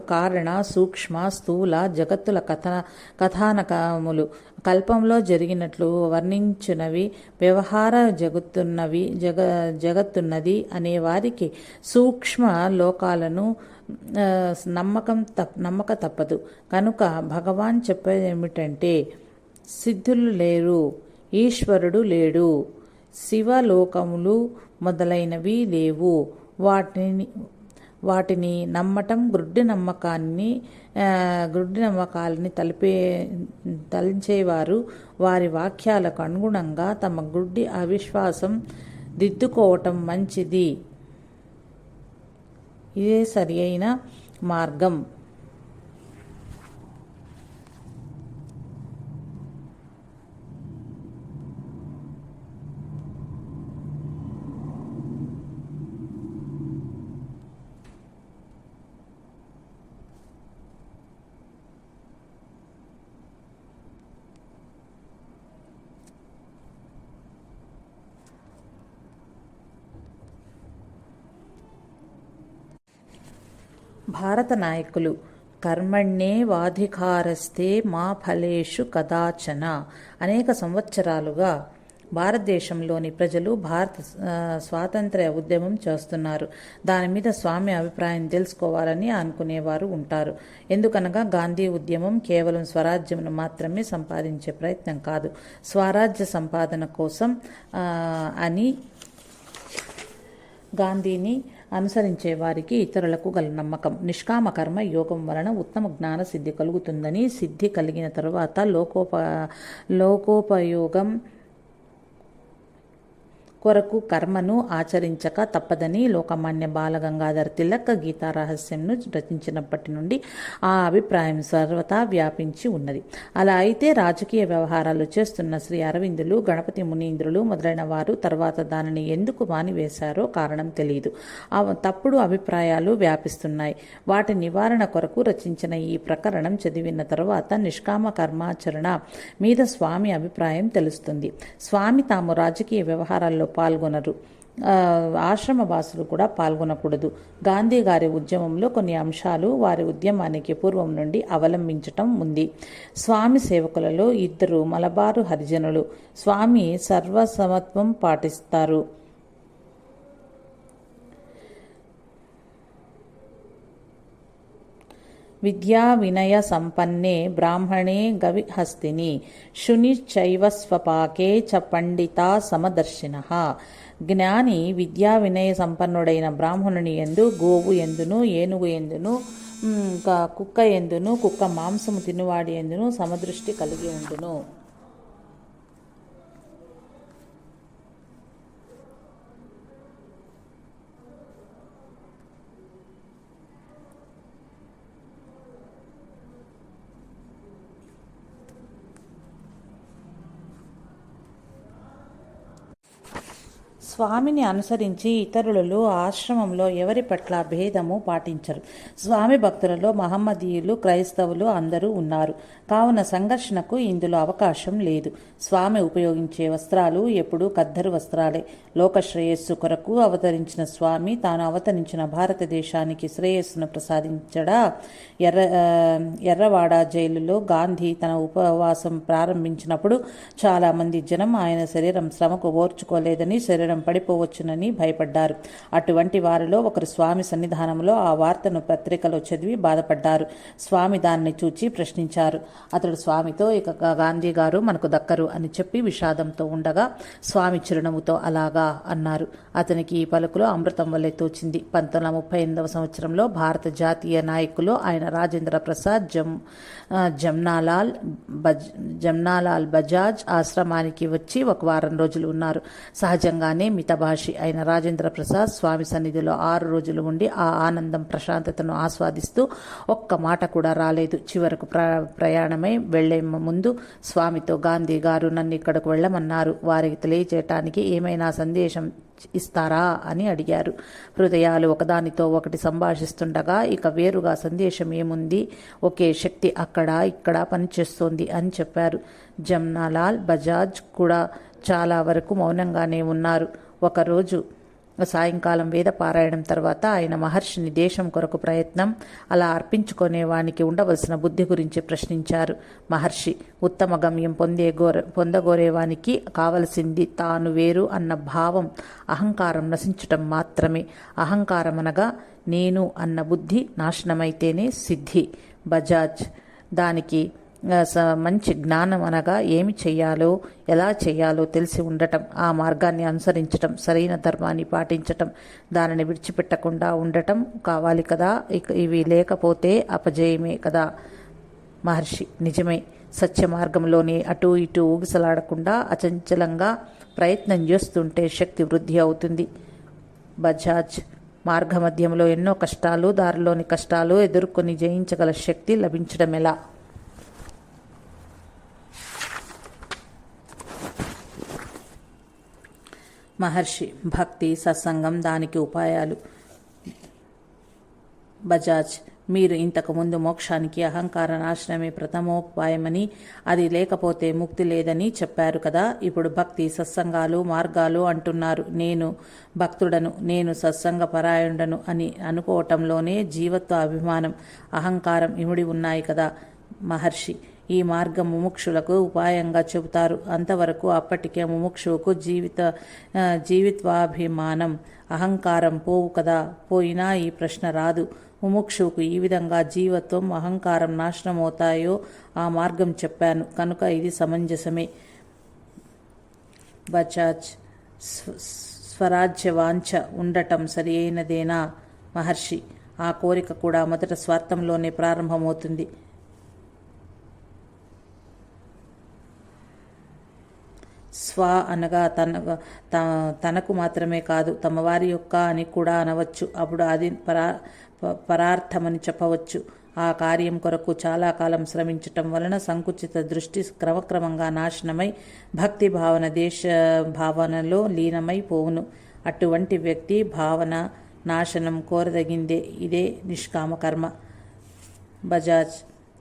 కారణ సూక్ష్మ స్థూల జగత్తుల కథానకములు కల్పంలో జరిగినట్లు వర్ణించునవి. వ్యవహార జగత్తున్నది అనేవారికి సూక్ష్మ లోకాలను నమ్మక తప్పదు. కనుక భగవాన్ చెప్పేదేమిటంటే సిద్ధులు లేరు, ఈశ్వరుడు లేడు, శివలోకములు మొదలైనవి లేవు. వాటిని నమ్మటం గ్రుడ్డి నమ్మకాలని తలించేవారు వారి వాక్యాలకు అనుగుణంగా తమ గుడ్డి అవిశ్వాసం దిద్దుకోవటం మంచిది. ఇదే సరి అయిన మార్గం. భారత నాయకులు కర్మణ్యేవాధికారస్తే మా ఫలేషు కదాచన అనేక సంవత్సరాలుగా భారతదేశంలోని ప్రజలు స్వాతంత్ర్య ఉద్యమం చేస్తున్నారు. దాని మీద స్వామి అభిప్రాయం తెలుసుకోవాలని అనుకునేవారు ఉంటారు. ఎందుకనగా గాంధీ ఉద్యమం కేవలం స్వరాజ్యమును మాత్రమే సంపాదించే ప్రయత్నం కాదు, స్వరాజ్య సంపాదన కోసం అని గాంధీని అనుసరించే వారికి ఇతరులకు గల నమ్మకం. నిష్కామ కర్మ యోగం వలన ఉత్తమ జ్ఞాన సిద్ధి కలుగుతుందని, సిద్ధి కలిగిన తరువాత లోకోపయోగం కొరకు కర్మను ఆచరించక తప్పదని లోకమాన్య బాలగంగాధర తిలక్ గీతా రహస్యంను రచించినప్పటి నుండి ఆ అభిప్రాయం సర్వతా వ్యాపించి ఉన్నది. అలా అయితే రాజకీయ వ్యవహారాలు చేస్తున్న శ్రీ అరవిందులు, గణపతి మునీంద్రులు మొదలైన వారు తర్వాత దానిని ఎందుకు మానివేశారో కారణం తెలియదు. తప్పుడు అభిప్రాయాలు వ్యాపిస్తున్నాయి. వాటి నివారణ కొరకు రచించిన ఈ ప్రకరణం చదివిన తరువాత నిష్కామ కర్మాచరణ మీద స్వామి అభిప్రాయం తెలుస్తుంది. స్వామి తాము రాజకీయ వ్యవహారాల్లో పాల్గొనరు, ఆశ్రమవాసులు కూడా పాల్గొనకూడదు. గాంధీ గారి ఉద్యమంలో కొన్ని అంశాలు వారి ఉద్యమానికి పూర్వం నుండి అవలంబించటం ఉంది. స్వామి సేవకులలో 2 మలబారు హరిజనులు. స్వామి సర్వసమత్వం పాటిస్తారు. విద్యా వినయ సంపన్నే బ్రాహ్మణే గవిహస్తిని శునిశ్చైవ స్వపాకే చ పండితా సమదర్శినః. జ్ఞాని విద్యా వినయ సంపన్నుడైన బ్రాహ్మణుని యందు గోవు ఎందును, ఏనుగు ఎందును, కుక్క ఎందును, కుక్క మాంసము తినువాడి ఎందును సమదృష్టి కలిగి ఉండును. స్వామిని అనుసరించి ఇతరులలో ఆశ్రమంలో ఎవరి పట్ల భేదము పాటించరు. స్వామి భక్తులలో మహమ్మదీయులు, క్రైస్తవులు అందరూ ఉన్నారు. కావున సంఘర్షణకు ఇందులో అవకాశం లేదు. స్వామి ఉపయోగించే వస్త్రాలు ఎప్పుడూ ఖద్దరు వస్త్రాలే. లోక శ్రేయస్సు కొరకు అవతరించిన స్వామి తాను అవతరించిన భారతదేశానికి శ్రేయస్సును ప్రసాదించడా. ఎర్రవాడ జైలులో గాంధీ తన ఉపవాసం ప్రారంభించినప్పుడు చాలామంది జనం ఆయన శరీరం శ్రమకు ఓర్చుకోలేదని, శరీరం పడిపోవచ్చునని భయపడ్డారు. అటువంటి వారిలో ఒకరు స్వామి సన్నిధానంలో ఆ వార్తను పత్రికలో చదివి బాధపడ్డారు. స్వామి దాన్ని చూచి ప్రశ్నించారు. అతడు స్వామితో, ఇక గాంధీ గారు మనకు దక్కరు అని చెప్పి విషాదంతో ఉండగా స్వామి చిరునవ్వుతో అలాగా అన్నారు. అతనికి ఈ పలుకులో అమృతం వల్లే తోచింది. 1938 సంవత్సరంలో భారత జాతీయ నాయకులు ఆయన రాజేంద్ర ప్రసాద్, జమ్నాలాల్ బజాజ్ ఆశ్రమానికి వచ్చి 1 వారం రోజులు ఉన్నారు. సహజంగానే మితభాషి అయిన రాజేంద్ర ప్రసాద్ స్వామి సన్నిధిలో 6 రోజులు ఉండి ఆ ఆనందం, ప్రశాంతతను ఆస్వాదిస్తూ ఒక్క మాట కూడా రాలేదు. చివరకు ప్రయాణమై వెళ్లే ముందు స్వామితో, గాంధీ గారు నన్ను ఇక్కడకు వెళ్ళమన్నారు, వారికి తెలియచేయటానికి ఏమైనా సందేశం ఇస్తారా అని అడిగారు. హృదయాలు ఒకదానితో ఒకటి సంభాషిస్తుండగా ఇక వేరుగా సందేశం ఏముంది, ఒకే శక్తి అక్కడ ఇక్కడ పనిచేస్తోంది అని చెప్పారు. జమ్నాలాల్ బజాజ్ కూడా చాలా వరకు మౌనంగానే ఉన్నారు. ఒకరోజు సాయంకాలం వేద పారాయణం తర్వాత ఆయన మహర్షిని దేశం కొరకు ప్రయత్నం, అలా అర్పించుకునేవానికి ఉండవలసిన బుద్ధి గురించి ప్రశ్నించారు. మహర్షి, ఉత్తమ గమ్యం పొందగోరేవానికి కావలసింది తాను వేరు అన్న భావం, అహంకారం నశించటం మాత్రమే. అహంకారం అనగా నేను అన్న బుద్ధి నాశనమైతేనే సిద్ధి. బజాజ్, దానికి మంచి జ్ఞానం అనగా ఏమి చెయ్యాలో, ఎలా చేయాలో తెలిసి ఉండటం, ఆ మార్గాన్ని అనుసరించటం, సరైన ధర్మాన్ని పాటించటం, దానిని విడిచిపెట్టకుండా ఉండటం కావాలి కదా. ఇవి లేకపోతే అపజయమే కదా. మహర్షి, నిజమే. సత్య మార్గంలోనే అటూ ఇటూ ఊగిసలాడకుండా అచంచలంగా ప్రయత్నం చేస్తుంటే శక్తి వృద్ధి అవుతుంది. బజాజ్, మార్గమధ్యంలో ఎన్నో కష్టాలు, దారిలోని కష్టాలు ఎదుర్కొని జయించగల శక్తి లభించడం ఎలా? మహర్షి, భక్తి, సత్సంగం, దానికి ఉపాయాలు. బజాజ్, మీరు ఇంతకుముందు మోక్షానికి అహంకార నాశనమే ప్రథమోపాయమని, అది లేకపోతే ముక్తి లేదని చెప్పారు కదా. ఇప్పుడు భక్తి, సత్సంగాలు, మార్గాలు అంటున్నారు. నేను భక్తుడను, నేను సత్సంగ పరాయణుడను అని అనుకోవటంలోనే జీవత్వ, అభిమానం, అహంకారం ఇమిడి ఉన్నాయి కదా. మహర్షి, ఈ మార్గం ముముక్షులకు ఉపాయంగా చెబుతారు. అంతవరకు అప్పటికే ముముక్షువుకు జీవిత్వాభిమానం, అహంకారం పోవు కదా. పోయినా ఈ ప్రశ్న రాదు. ముముక్షువుకు ఈ విధంగా జీవత్వం, అహంకారం నాశనమవుతాయో ఆ మార్గం చెప్పాను కనుక ఇది సమంజసమే. బజాజ్ స్వరాజ్య వాంఛ ఉండటం సరి అయినదేనా మహర్షి? ఆ కోరిక కూడా మొదట స్వార్థంలోనే ప్రారంభమవుతుంది. స్వ అనగా తనకు మాత్రమే కాదు, తమ వారి యొక్క అని కూడా అనవచ్చు. అప్పుడు అది పరార్థమని చెప్పవచ్చు. ఆ కార్యం కొరకు చాలా కాలం శ్రమించటం వలన సంకుచిత దృష్టి క్రమక్రమంగా నాశనమై భక్తి భావన దేశ భావనలో లీనమై పోవును. అటువంటి వ్యక్తి భావన నాశనం కోరదగిందే. ఇదే నిష్కామ కర్మ. బజాజ్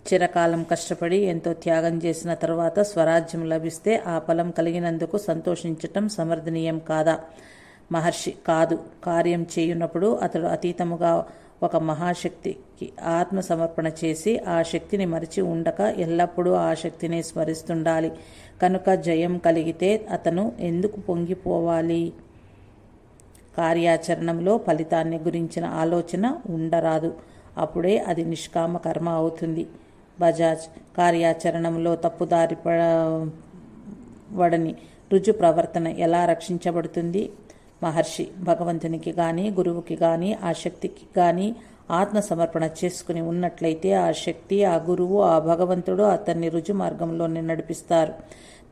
చిరకాలం కష్టపడి ఎంతో త్యాగం చేసిన తర్వాత స్వరాజ్యం లభిస్తే ఆ ఫలం కలిగినందుకు సంతోషించటం సమర్థనీయం కాదా మహర్షి? కాదు. కార్యం చేయునప్పుడు అతడు అతీతముగా ఒక మహాశక్తికి ఆత్మసమర్పణ చేసి ఆ శక్తిని మరిచి ఉండక ఎల్లప్పుడూ ఆ శక్తిని స్మరిస్తుండాలి. కనుక జయం కలిగితే అతను ఎందుకు పొంగిపోవాలి? కార్యాచరణంలో ఫలితాన్ని గురించిన ఆలోచన ఉండరాదు. అప్పుడే అది నిష్కామ కర్మ అవుతుంది. బజాజ్ కార్యాచరణంలో తప్పుదారి వడని రుజు ప్రవర్తన ఎలా రక్షించబడుతుంది మహర్షి? భగవంతునికి కానీ గురువుకి కానీ ఆ శక్తికి కానీ ఆత్మసమర్పణ చేసుకుని ఉన్నట్లయితే ఆ శక్తి, ఆ గురువు, ఆ భగవంతుడు అతన్ని రుజు మార్గంలోనే నడిపిస్తారు.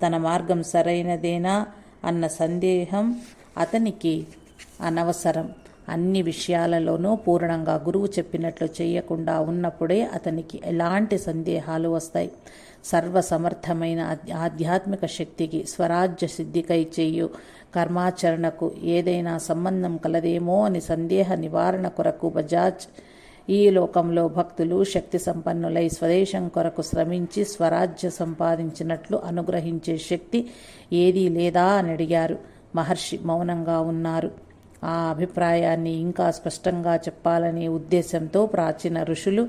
తన మార్గం సరైనదేనా అన్న సందేహం అతనికి అనవసరం. అన్ని విషయాలలోనూ పూర్ణంగా గురువు చెప్పినట్లు చేయకుండా ఉన్నప్పుడే అతనికి ఎలాంటి సందేహాలు వస్తాయి? సర్వసమర్థమైన ఆధ్యాత్మిక శక్తికి స్వరాజ్య సిద్ధికై చేయు కర్మాచరణకు ఏదైనా సంబంధం కలదేమో అని సందేహ నివారణ కొరకు బజాజ్ ఈ లోకంలో భక్తులు శక్తి సంపన్నులై స్వదేశం కొరకు శ్రమించి స్వరాజ్య సంపాదించినట్లు అనుగ్రహించే శక్తి ఏదీ లేదా అని అడిగారు. మహర్షి మౌనంగా ఉన్నారు. ఆ అభిప్రాయాన్ని ఇంకా స్పష్టంగా చెప్పాలనే ఉద్దేశంతో ప్రాచీన ఋషులు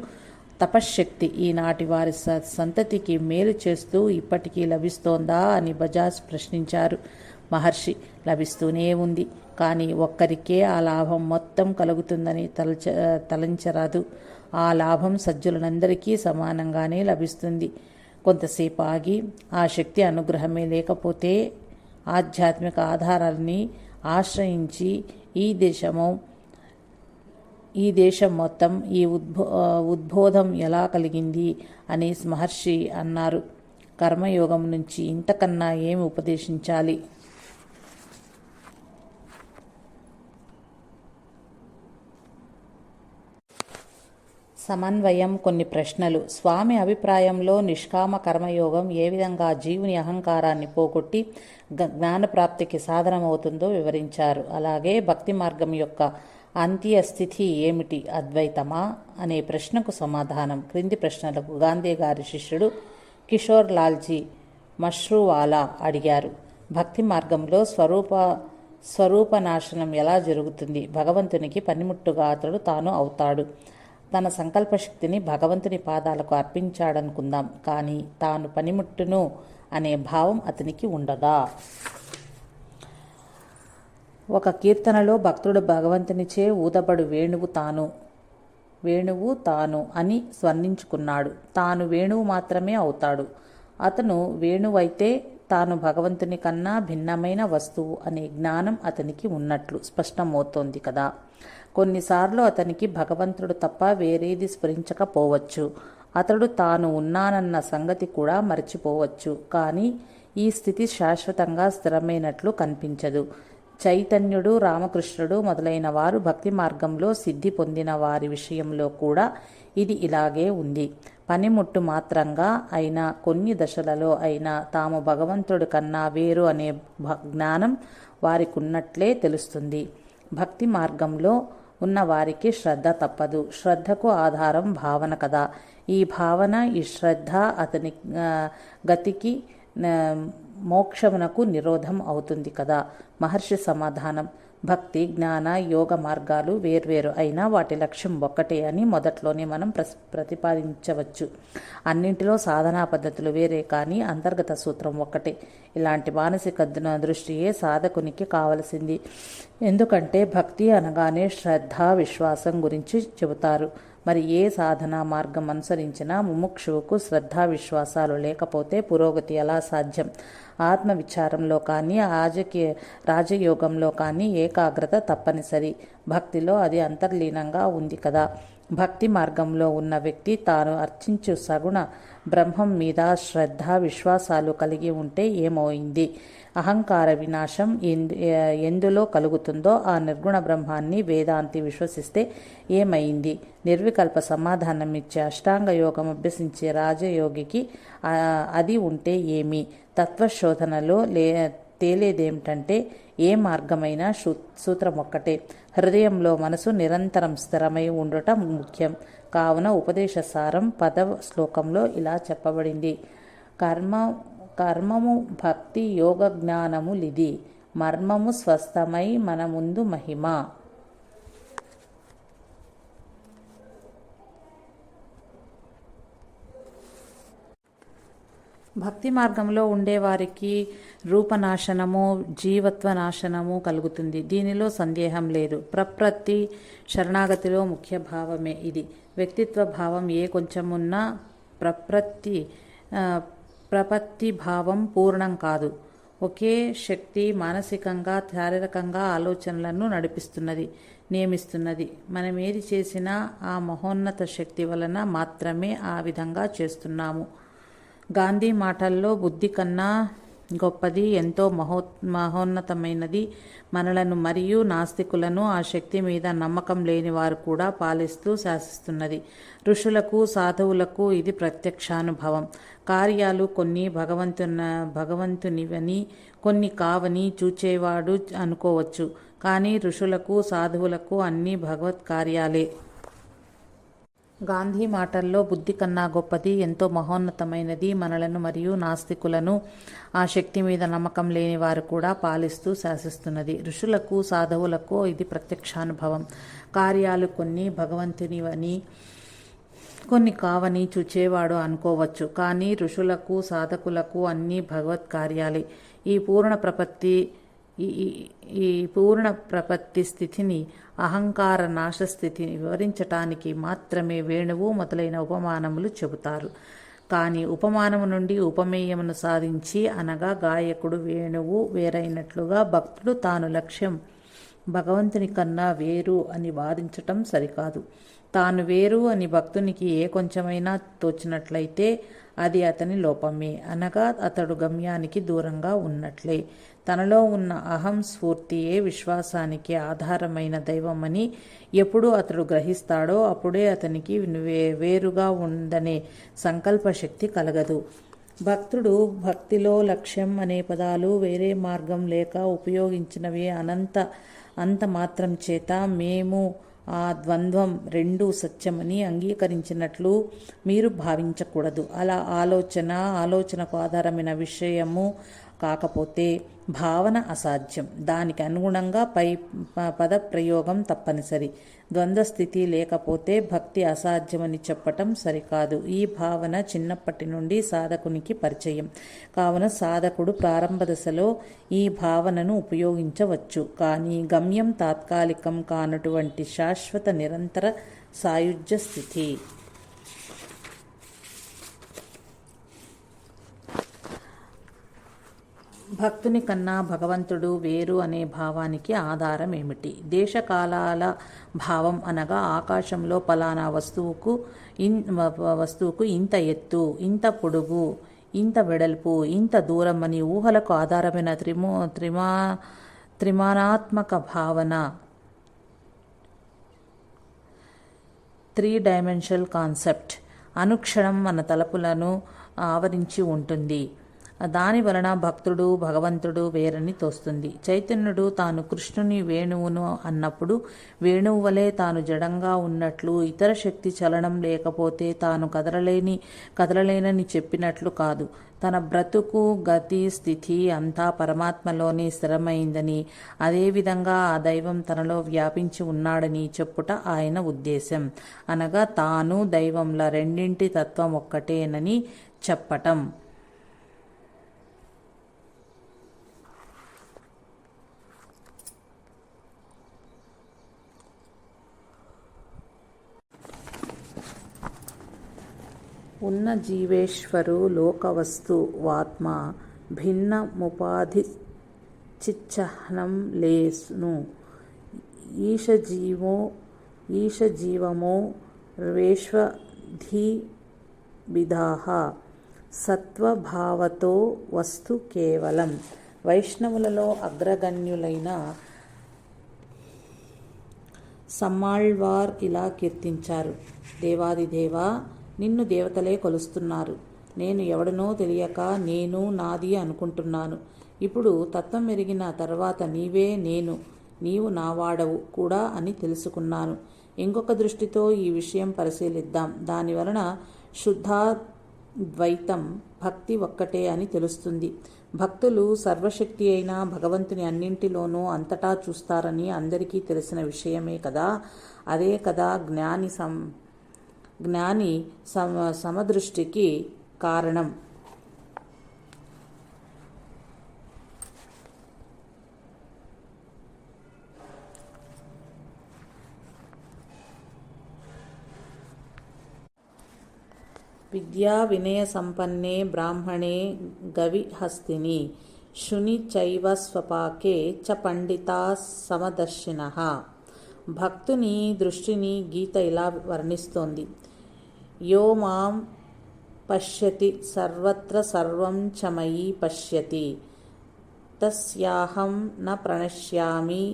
తపశ్శక్తి ఈనాటి వారి సంతతికి మేలు చేస్తూ ఇప్పటికీ లభిస్తోందా అని బజాజ్ ప్రశ్నించారు. మహర్షి లభిస్తూనే ఉంది, కానీ ఒక్కరికే ఆ లాభం మొత్తం కలుగుతుందని తలంచరాదు. ఆ లాభం సజ్జులందరికీ సమానంగానే లభిస్తుంది. కొంతసేపు ఆగి ఆ శక్తి అనుగ్రహమే లేకపోతే ఆధ్యాత్మిక ఆధారాలని ఆశ్రయించి ఈ దేశం మొత్తం ఈ ఉద్బోధం ఎలా కలిగింది అని మహర్షి అన్నారు. కర్మయోగం నుంచి ఇంతకన్నా ఏమి ఉపదేశించాలి? సమన్వయం. కొన్ని ప్రశ్నలు. స్వామి అభిప్రాయంలో నిష్కామ కర్మయోగం ఏ విధంగా జీవుని అహంకారాన్ని పోగొట్టి జ్ఞానప్రాప్తికి సాధనమవుతుందో వివరించారు. అలాగే భక్తి మార్గం యొక్క అంత్యస్థితి ఏమిటి? అద్వైతమా అనే ప్రశ్నకు సమాధానం. క్రింది ప్రశ్నలకు గాంధీ గారి శిష్యుడు కిషోర్ లాల్జీ మష్రూవాలా అడిగారు. భక్తి మార్గంలో స్వరూపనాశనం ఎలా జరుగుతుంది? భగవంతునికి పనిముట్టుగా అతడు తాను అవుతాడు. తన సంకల్పశక్తిని భగవంతుని పాదాలకు అర్పించాడనుకుందాం, కానీ తాను పనిముట్టును అనే భావం అతనికి ఉండదా? ఒక కీర్తనలో భక్తుడు భగవంతునిచే ఊదబడు వేణువు తాను అని స్వర్ణించుకున్నాడు. తాను వేణువు మాత్రమే అవుతాడు. అతను వేణువైతే తాను భగవంతుని కన్నా భిన్నమైన వస్తువు అనే జ్ఞానం అతనికి ఉన్నట్లు స్పష్టమవుతోంది కదా. కొన్నిసార్లు అతనికి భగవంతుడు తప్ప వేరేది స్ఫురించకపోవచ్చు. అతడు తాను ఉన్నానన్న సంగతి కూడా మర్చిపోవచ్చు. కానీ ఈ స్థితి శాశ్వతంగా స్థిరమైనట్లు కనిపించదు. చైతన్యుడు, రామకృష్ణుడు మొదలైన వారు భక్తి మార్గంలో సిద్ధి పొందిన వారి విషయంలో కూడా ఇది ఇలాగే ఉంది. పనిముట్టు మాత్రంగా అయినా కొన్ని దశలలో అయినా తాము భగవంతుడి కన్నా వేరు అనే జ్ఞానం వారికున్నట్లే తెలుస్తుంది. భక్తి మార్గంలో ఉన్న వారికి శ్రద్ధ తప్పదు. శ్రద్ధకు ఆధారం భావన కదా. ఈ భావన, ఈ శ్రద్ధ అతని గతికి మోక్షమునకు నిరోధం అవుతుంది కదా. మహర్షి సమాధానం. భక్తి, జ్ఞాన, యోగ మార్గాలు వేర్వేరు అయినా వాటి లక్ష్యం ఒక్కటే అని మొదట్లోనే మనం ప్రతిపాదించవచ్చు. అన్నింటిలో సాధనా పద్ధతులు వేరే కానీ అంతర్గత సూత్రం ఒక్కటే. ఇలాంటి మానసిక దృష్టియే సాధకునికి కావలసింది. ఎందుకంటే భక్తి అనగానే శ్రద్ధ, విశ్వాసం గురించి చెబుతారు. మరి ఏ సాధనా మార్గం అనుసరించినా ముముక్షువుకు శ్రద్ధా విశ్వాసాలు లేకపోతే పురోగతి ఎలా సాధ్యం? ఆత్మవిచారంలో కానీ రాజయోగంలో కానీ ఏకాగ్రత తప్పనిసరి. భక్తిలో అది అంతర్లీనంగా ఉంది కదా. భక్తి మార్గంలో ఉన్న వ్యక్తి తాను అర్చించు సగుణ బ్రహ్మం మీద శ్రద్ధ, విశ్వాసాలు కలిగి ఉంటే ఏమైంది? అహంకార వినాశం ఎందులో కలుగుతుందో ఆ నిర్గుణ బ్రహ్మాన్ని వేదాంతి విశ్వసిస్తే ఏమైంది? నిర్వికల్ప సమాధానం ఇచ్చే అష్టాంగ యోగం అభ్యసించే రాజయోగికి అది ఉంటే ఏమి? తత్వశోధనలో తేలేదేమిటంటే ఏ మార్గమైనా సూత్రం ఒక్కటే. హృదయంలో మనసు నిరంతరం స్థిరమై ఉండటం ముఖ్యం. కావున ఉపదేశ సారం 10వ శ్లోకంలో ఇలా చెప్పబడింది. కర్మము భక్తి యోగ జ్ఞానములిది, మర్మము స్వస్థమై మన ముందు మహిమ. భక్తి మార్గంలో ఉండేవారికి రూపనాశనము, జీవత్వ నాశనము కలుగుతుంది. దీనిలో సందేహం లేదు. ప్రపత్తి శరణాగతిలో ముఖ్య భావమే ఇది. వ్యక్తిత్వ భావం ఏ కొంచెమున్నా ప్రపత్తి భావం పూర్ణం కాదు. ఒకే శక్తి మానసికంగా, శారీరకంగా ఆలోచనలను నడిపిస్తున్నది, నియమిస్తున్నది. మనం ఏది చేసినా ఆ మహోన్నత శక్తి వలన మాత్రమే ఆ విధంగా చేస్తున్నాము. గాంధీ మాటల్లో బుద్ధి కన్నా గొప్పది, ఎంతో మహోన్నతమైనది. మనలను మరియు నాస్తికులను ఆ శక్తి మీద నమ్మకం లేని వారు కూడా పాలిస్తూ శాసిస్తున్నది. ఋషులకు, సాధువులకు ఇది ప్రత్యక్షానుభవం. కార్యాలు కొన్ని భగవంతునివని, కొన్ని కావని చూచేవాడు అనుకోవచ్చు. కానీ ఋషులకు, సాధువులకు అన్నీ భగవత్ కార్యాలే. గాంధీ మాటల్లో బుద్ధి కన్నా గొప్పది, ఎంతో మహోన్నతమైనది. మనలను మరియు నాస్తికులను ఆ శక్తి మీద నమ్మకం లేని వారు కూడా పాలిస్తూ శాసిస్తున్నది. ఋషులకు, సాధువులకు ఇది ప్రత్యక్షానుభవం. కార్యాలు కొన్ని భగవంతునివని, కొన్ని కావని చూచేవాడు అనుకోవచ్చు. కానీ ఋషులకు, సాధకులకు అన్నీ భగవత్ కార్యాలే. ఈ పూర్ణ ప్రపత్తి స్థితిని, అహంకార నాశస్థితిని వివరించటానికి మాత్రమే వేణువు మొదలైన ఉపమానములు చెబుతారు. కానీ ఉపమానము నుండి ఉపమేయమును సాధించి, అనగా గాయకుడు వేణువు వేరైనట్లుగా భక్తుడు తాను లక్ష్యం భగవంతుని కన్నా వేరు అని వాదించటం సరికాదు. తాను వేరు అని భక్తునికి ఏ కొంచెమైనా తోచినట్లయితే అది అతని లోపమే, అనగా అతడు గమ్యానికి దూరంగా ఉన్నట్లే. తనలో ఉన్న అహం స్ఫూర్తియే విశ్వాసానికి ఆధారమైన దైవమని ఎప్పుడు అతడు గ్రహిస్తాడో అప్పుడే అతనికి వేరుగా ఉందనే సంకల్ప శక్తి కలగదు. భక్తుడు భక్తిలో లక్ష్యం అనే పదాలు వేరే మార్గం లేక ఉపయోగించినవే అంత మాత్రం చేత మేము ఆ ద్వంద్వం రెండూ సత్యమని అంగీకరించినట్లు మీరు భావించకూడదు. అలా ఆలోచనకు ఆధారమైన విషయము కాకపోతే భావన అసాధ్యం. దానికి అనుగుణంగా పద ప్రయోగం తప్పనిసరి. ద్వంద్వస్థితి లేకపోతే భక్తి అసాధ్యమని చెప్పటం సరికాదు. ఈ భావన చిన్నప్పటి నుండి సాధకునికి పరిచయం. కావున సాధకుడు ప్రారంభ దశలో ఈ భావనను ఉపయోగించవచ్చు. కానీ గమ్యం తాత్కాలికం కానటువంటి శాశ్వత నిరంతర సాయుజ్య స్థితి. భక్తుని కన్నా భగవంతుడు వేరు అనే భావానికి ఆధారం ఏమిటి? దేశకాలాల భావం అనగా ఆకాశంలో పలానా వస్తువుకు ఇంత ఎత్తు, ఇంత పొడుగు, ఇంత వెడల్పు, ఇంత దూరం అని ఊహలకు ఆధారమైన త్రిమానాత్మక భావన, 3 డైమెన్షనల్ కాన్సెప్ట్ అనుక్షణం మన తలపులను ఆవరించి ఉంటుంది. దాని వలన భక్తుడు భగవంతుడు వేరని తోస్తుంది. చైతన్యుడు తాను కృష్ణుని వేణువును అన్నప్పుడు వేణువు వలె తాను జడంగా ఉన్నట్లు, ఇతర శక్తి చలనం లేకపోతే తాను కదలలేనని చెప్పినట్లు కాదు. తన బ్రతుకు గతి స్థితి అంతా పరమాత్మలోనే స్థిరమైందని, అదేవిధంగా ఆ దైవం తనలో వ్యాపించి ఉన్నాడని చెప్పుట ఆయన ఉద్దేశం. అనగా తాను దైవంల రెండింటి తత్వం ఒక్కటేనని చెప్పటం. ఉన్న జీవేశ్వరు లోకవస్తు వాత్మ భిన్నముపాధి చిచ్చహ్నం లేను. ఈశజీవమో వేష్వధి విధాః సత్వభావతో వస్తు కేవలం. వైష్ణవులలో అగ్రగణ్యులైన సమ్మాళ్వార్ ఇలా కీర్తించారు: దేవాదిదేవా, నిన్ను దేవతలే కొలుస్తున్నారు. నేను ఎవడనో తెలియక నేను నాది అనుకుంటున్నాను. ఇప్పుడు తత్వం ఎరిగిన తర్వాత నీవే నేను, నీవు నావాడవు కూడా అని తెలుసుకున్నాను. ఇంకొక దృష్టితో ఈ విషయం పరిశీలిద్దాం. దానివలన శుద్ధాద్వైతం భక్తి ఒక్కటే అని తెలుస్తుంది. భక్తులు సర్వశక్తి అయిన భగవంతుని అన్నింటిలోనూ అంతటా చూస్తారని అందరికీ తెలిసిన విషయమే కదా. అదే కదా జ్ఞాని సమదృష్టికి కారణం. విద్యా వినయ సంపన్నే బ్రాహ్మణే గవిహస్తిని శుని చైవ స్వపాకే చ పండితా సమదర్శినః. భక్తుని దృష్టిని గీత ఇలా వర్ణిస్తోంది: యో మాం పశ్యతి సర్వత్ర సర్వం చ మయి పశ్యతి తస్యాహం న ప్రణశ్యామి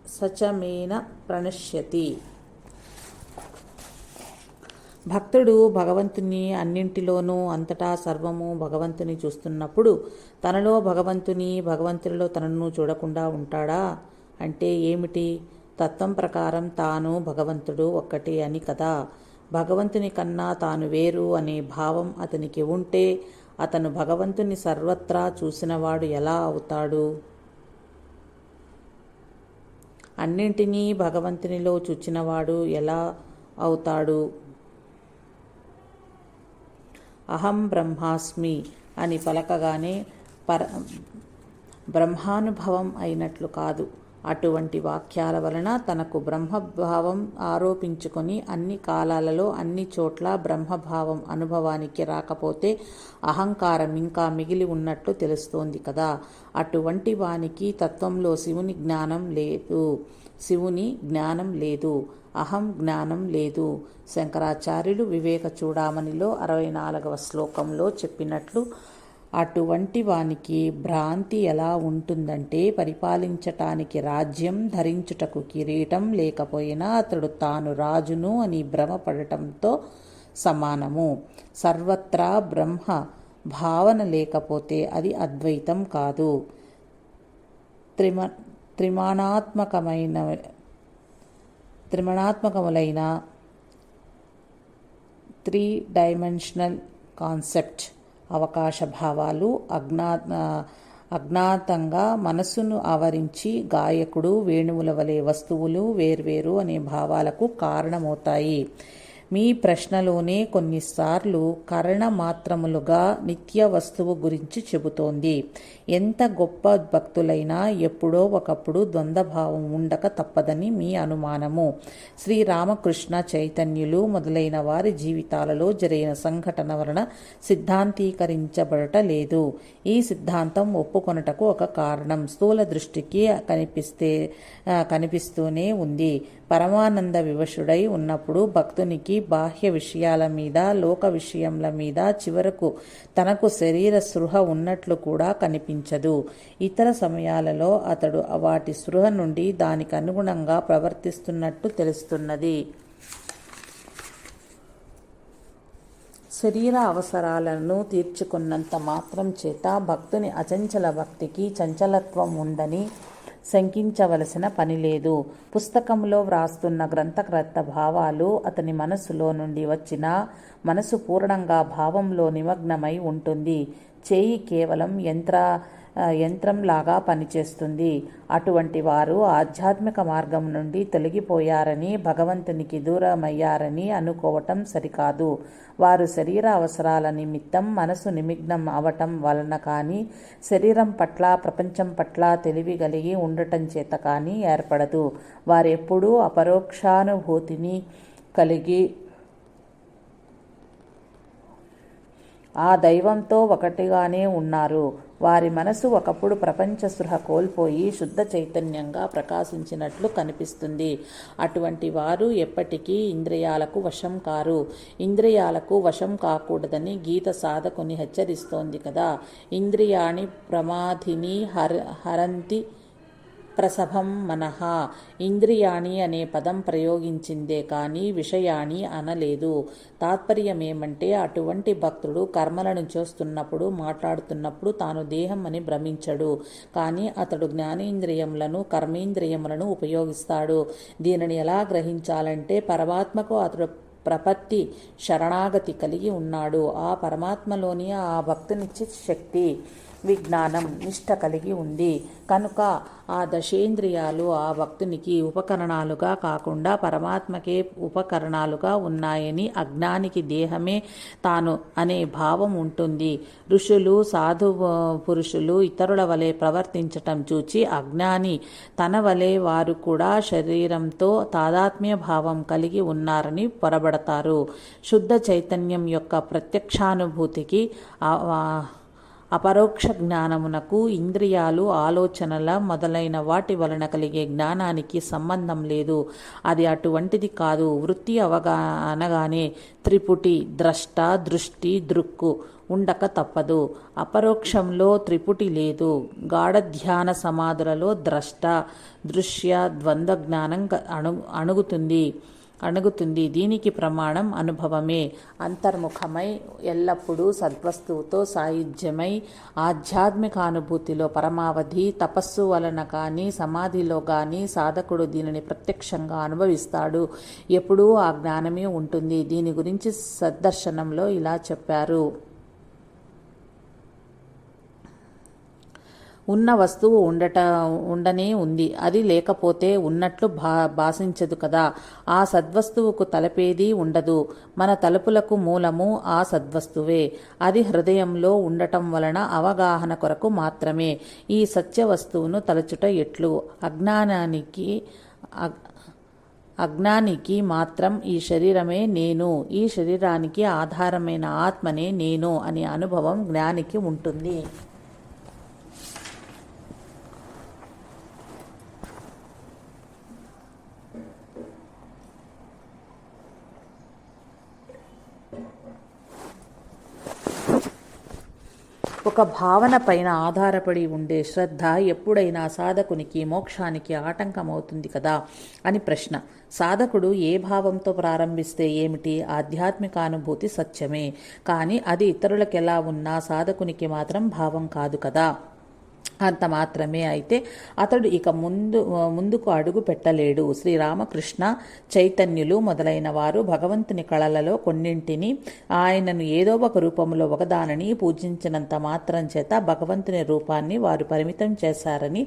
సచమేన ప్రణశ్యతి. భక్తుడు భగవంతుని అన్నింటిలోనూ అంతటా సర్వము భగవంతుని చూస్తున్నప్పుడు తనలో భగవంతునిలో తనను చూడకుండా ఉంటాడా? అంటే ఏమిటి? తత్వం ప్రకారం తాను భగవంతుడు ఒక్కటే అని కదా. భగవంతుని కన్నా తాను వేరు అనే భావం అతనికి ఉంటే అతను భగవంతుని సర్వత్రా చూసినవాడు ఎలా అవుతాడు? అన్నింటినీ భగవంతునిలో చూచినవాడు ఎలా అవుతాడు? అహం బ్రహ్మాస్మి అని పలకగానే బ్రహ్మానుభవం అయినట్లు కాదు. అటువంటి వాక్యాల వలన తనకు బ్రహ్మభావం ఆరోపించుకొని అన్ని కాలాలలో అన్ని చోట్ల బ్రహ్మభావం అనుభవానికి రాకపోతే అహంకారం ఇంకా మిగిలి ఉన్నట్లు తెలుస్తోంది కదా. అటువంటి వానికి తత్వంలో శివుని జ్ఞానం లేదు, అహం జ్ఞానం లేదు. శంకరాచార్యులు వివేక చూడామణిలో 64వ శ్లోకంలో చెప్పినట్లు అటువంటి వానికి భ్రాంతి ఎలా ఉంటుందంటే, పరిపాలించటానికి రాజ్యం, ధరించుటకు కిరీటం లేకపోయినా అతడు తాను రాజును అని భ్రమపడటంతో సమానము. సర్వత్రా బ్రహ్మ భావన లేకపోతే అది అద్వైతం కాదు. త్రిమాణాత్మకములైన 3 డైమెన్షనల్ కాన్సెప్ట్ అవకాశ భావాలు అజ్ఞాతంగా మనస్సును ఆవరించి గాయకుడు వేణువుల వలె వస్తువులు వేర్వేరు అనే భావాలకు కారణమవుతాయి. మీ ప్రశ్నలోనే కొన్నిసార్లు కరణమాత్రములుగా నిత్య వస్తువు గురించి చెబుతోంది. ఎంత గొప్ప భక్తులైనా ఎప్పుడో ఒకప్పుడు ద్వంద్వభావం ఉండక తప్పదని మీ అనుమానము. శ్రీరామకృష్ణ చైతన్యులు మొదలైన వారి జీవితాలలో జరిగిన సంఘటన వలన సిద్ధాంతీకరించబడట లేదు. ఈ సిద్ధాంతం ఒప్పుకొనుటకు ఒక కారణం స్థూల దృష్టికి కనిపిస్తూనే ఉంది. పరమానంద వివశుడై ఉన్నప్పుడు భక్తునికి బాహ్య విషయాల మీద, లోక విషయముల మీద, చివరకు తనకు శరీర స్పృహ ఉన్నట్లు కూడా కనిపించదు. ఇతర సమయాలలో అతడు వాటి స్పృహ నుండి దానికి అనుగుణంగా ప్రవర్తిస్తున్నట్టు తెలుస్తున్నది. శరీర అవసరాలను తీర్చుకున్నంత మాత్రం చేత భక్తుని అచంచల భక్తికి చంచలత్వం ఉందని శంకించవలసిన పని లేదు. పుస్తకంలో వ్రాస్తున్న గ్రంథకర్త భావాలు అతని మనస్సులో నుండి వచ్చిన మనసు పూర్ణంగా భావంలో నిమగ్నమై ఉంటుంది. చేయి కేవలం యంత్రంలాగా పనిచేస్తుంది. అటువంటి వారు ఆధ్యాత్మిక మార్గం నుండి తొలగిపోయారని, భగవంతునికి దూరమయ్యారని అనుకోవటం సరికాదు. వారు శరీర అవసరాల నిమిత్తం మనసు నిమగ్నం అవటం వలన కానీ, శరీరం పట్ల ప్రపంచం పట్ల తెలివి కలిగి ఉండటం చేత కానీ ఏర్పడదు. వారెప్పుడూ అపరోక్షానుభూతిని కలిగి ఆ దైవంతో ఒకటిగానే ఉన్నారు. వారి మనసు ఒకప్పుడు ప్రపంచ స్పృహ కోల్పోయి శుద్ధ చైతన్యంగా ప్రకాశించినట్లు కనిపిస్తుంది. అటువంటి వారు ఎప్పటికీ ఇంద్రియాలకు వశం కారు. ఇంద్రియాలకు వశం కాకూడదని గీత సాధకుని హెచ్చరిస్తోంది కదా. ఇంద్రియాణి ప్రమాధిని హరంతి ప్రసభం మనః. ఇంద్రియాణి అనే పదం ప్రయోగించిందే కానీ విషయాణి అనలేదు. తాత్పర్యమేమంటే అటువంటి భక్తుడు కర్మలను చేస్తున్నప్పుడు, మాట్లాడుతున్నప్పుడు తాను దేహం అని భ్రమించడు. కానీ అతడు జ్ఞానేంద్రియములను, కర్మేంద్రియములను ఉపయోగిస్తాడు. దీనిని ఎలా గ్రహించాలంటే పరమాత్మకు అతడు ప్రపత్తి శరణాగతి కలిగి ఉన్నాడు. ఆ పరమాత్మలోని ఆ భక్తునిచ్చే శక్తి, విజ్ఞానం, నిష్ఠ కలిగి ఉంది కనుక ఆ దశేంద్రియాలు ఆ భక్తునికి ఉపకరణాలుగా కాకుండా పరమాత్మకే ఉపకరణాలుగా ఉన్నాయని అజ్ఞానికి దేహమే తాను అనే భావం ఉంటుంది. ఋషులు, సాధు పురుషులు ఇతరుల వలె ప్రవర్తించటం చూచి అజ్ఞాని తన వలె వారు కూడా శరీరంతో తాదాత్మ్య భావం కలిగి ఉన్నారని పొరబడతారు. శుద్ధ చైతన్యం యొక్క ప్రత్యక్షానుభూతికి అపరోక్ష జ్ఞానమునకు ఇంద్రియాలు, ఆలోచనల మొదలైన వాటి వలన కలిగే జ్ఞానానికి సంబంధం లేదు. అది అటువంటిది కాదు. వృత్తి అనగానే త్రిపుటి, ద్రష్ట, దృష్టి, దృక్కు ఉండక తప్పదు. అపరోక్షంలో త్రిపుటి లేదు. గాఢధ్యాన సమాధులలో ద్రష్ట, దృశ్య, ద్వంద్వ జ్ఞానం అణుగుతుంది. దీనికి ప్రమాణం అనుభవమే. అంతర్ముఖమై ఎల్లప్పుడూ సద్వస్తువుతో సాయుధ్యమై ఆధ్యాత్మికానుభూతిలో పరమావధి. తపస్సు వలన కానీ, సమాధిలో కానీ సాధకుడు దీనిని ప్రత్యక్షంగా అనుభవిస్తాడు. ఎప్పుడూ ఆ జ్ఞానమే ఉంటుంది. దీని గురించి సద్దర్శనంలో ఇలా చెప్పారు. ఉన్న వస్తువు ఉండనే ఉంది. అది లేకపోతే ఉన్నట్లు భాషించదు కదా. ఆ సద్వస్తువుకు తలపేది ఉండదు. మన తలుపులకు మూలము ఆ సద్వస్తువే. అది హృదయంలో ఉండటం వలన అవగాహన కొరకు మాత్రమే. ఈ సత్య వస్తువును తలచుట ఎట్లు? అజ్ఞానికి మాత్రం ఈ శరీరమే నేను, ఈ శరీరానికి ఆధారమైన ఆత్మనే నేను అనే అనుభవం జ్ఞానికి ఉంటుంది. ఒక భావన పైన ఆధారపడి ఉండే శ్రద్ధ ఎప్పుడైనా సాధకునికి మోక్షానికి ఆటంకమవుతుంది కదా అని ప్రశ్న. సాధకుడు ఏ భావంతో ప్రారంభిస్తే ఏమిటి? ఆధ్యాత్మిక అనుభూతి సత్యమే. కానీ అది ఇతరులకు ఎలా ఉన్నా సాధకునికి మాత్రం భావం కాదు కదా. అంత మాత్రమే అయితే అతడు ఇక ముందుకు అడుగు పెట్టలేడు. శ్రీరామకృష్ణ, చైతన్యులు మొదలైన వారు భగవంతుని కళలలో కొన్నింటిని, ఆయనను ఏదో ఒక రూపంలో ఒకదానిని పూజించినంత మాత్రం చేత భగవంతుని రూపాన్ని వారు పరిమితం చేశారని,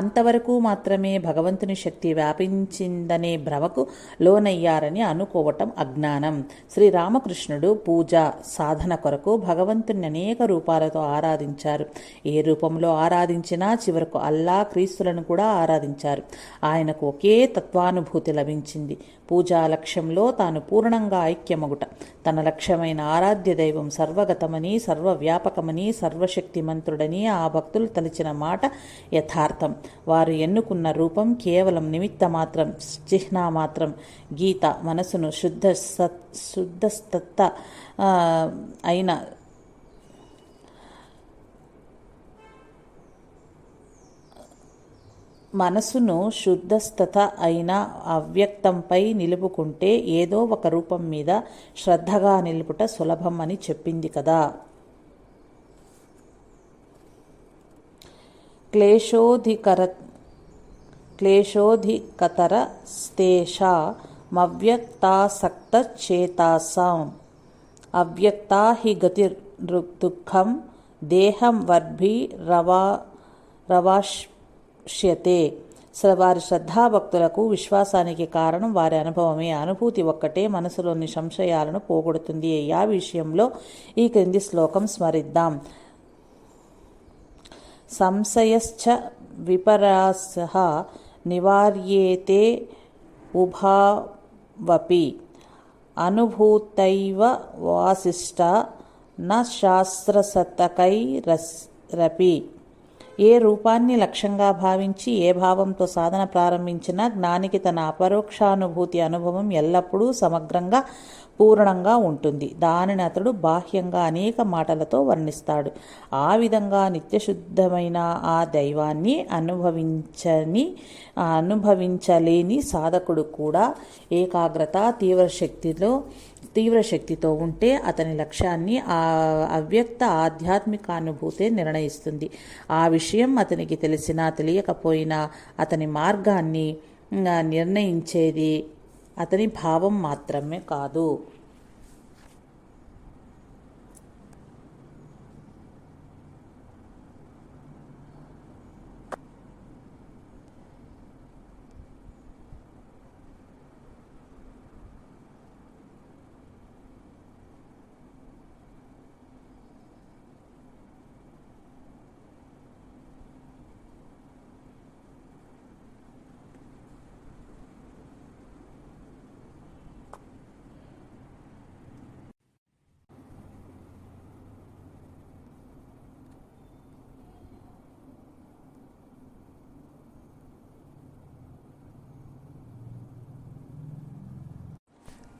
అంతవరకు మాత్రమే భగవంతుని శక్తి వ్యాపించిందనే భ్రమకు లోనయ్యారని అనుకోవటం అజ్ఞానం. శ్రీరామకృష్ణుడు పూజ, సాధన కొరకు భగవంతుని అనేక రూపాలతో ఆరాధించారు. ఏ రూపంలో ఆరాధించినా చివరకు అల్లా, క్రీస్తులను కూడా ఆరాధించారు. ఆయనకు ఒకే తత్వానుభూతి లభించింది. పూజా లక్ష్యంలో తాను పూర్ణంగా ఐక్యమగుట. తన లక్ష్యమైన ఆరాధ్య దైవం సర్వగతమని, సర్వవ్యాపకమని, సర్వశక్తిమంతుడని ఆ భక్తులు తలిచిన మాట యథార్థం. వారు ఎన్నుకున్న రూపం కేవలం నిమిత్త మాత్రం, చిహ్న మాత్రం. గీత మనసును శుద్ధస్తత్త అయిన మనసును శుద్ధస్థత అయిన అవ్యక్తంపై నిలుపుకుంటే ఏదో ఒక రూపం మీద శ్రద్ధగా నిలుపుట సులభం అని చెప్పింది కదా. క్లేశోధికతర స్తేషామవ్యక్తాసక్తచేతాసాం అవ్యక్తా హి గతిర్దుఃఖం దేహం వర్భిరవాష్యతే. వారి శ్రద్ధాభక్తులకు విశ్వాసానికి కారణం వారి అనుభవమే. అనుభూతి ఒక్కటే మనసులోని సంశయాలను పోగొడుతుంది. ఆ విషయంలో ఈ క్రింది శ్లోకం స్మరిద్దాం. సంశయశ్చ విపరాసః నివార్యేతే ఉభావపి అనుభూతైవ వాసిష్ట న శాస్త్రశతకైరపి. ఏ రూపాన్ని లక్ష్యంగా భావించి ఏ భావంతో సాధన ప్రారంభించినా జ్ఞానికి తన అపరోక్షానుభూతి అనుభవం ఎల్లప్పుడూ సమగ్రంగా పూర్ణంగా ఉంటుంది. దానిని అతడు బాహ్యంగా అనేక మాటలతో వర్ణిస్తాడు. ఆ విధంగా నిత్యశుద్ధమైన ఆ దైవాన్ని అనుభవించలేని సాధకుడు కూడా ఏకాగ్రత తీవ్రశక్తితో ఉంటే అతని లక్ష్యాన్ని ఆ అవ్యక్త ఆధ్యాత్మిక అనుభూతే నిర్ణయిస్తుంది. ఆ విషయం అతనికి తెలిసినా తెలియకపోయినా అతని మార్గాన్ని నిర్ణయించేది అతని భావం మాత్రమే కాదు.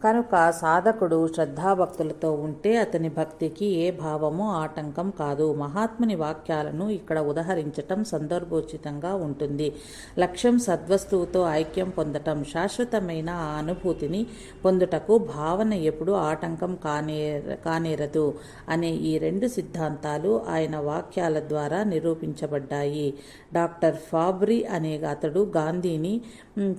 కనుక సాధకుడు శ్రద్ధాభక్తులతో ఉంటే అతని భక్తికి ఏ భావము ఆటంకం కాదు. మహాత్ముని వాక్యాలను ఇక్కడ ఉదహరించటం సందర్భోచితంగా ఉంటుంది. లక్ష్యం సద్వస్తువుతో ఐక్యం పొందటం, శాశ్వతమైన ఆ అనుభూతిని పొందుటకు భావన ఎప్పుడూ ఆటంకం కానేరదు అనే ఈ రెండు సిద్ధాంతాలు ఆయన వాక్యాల ద్వారా నిరూపించబడ్డాయి. డాక్టర్ ఫాబ్రీ అనే అతడు గాంధీని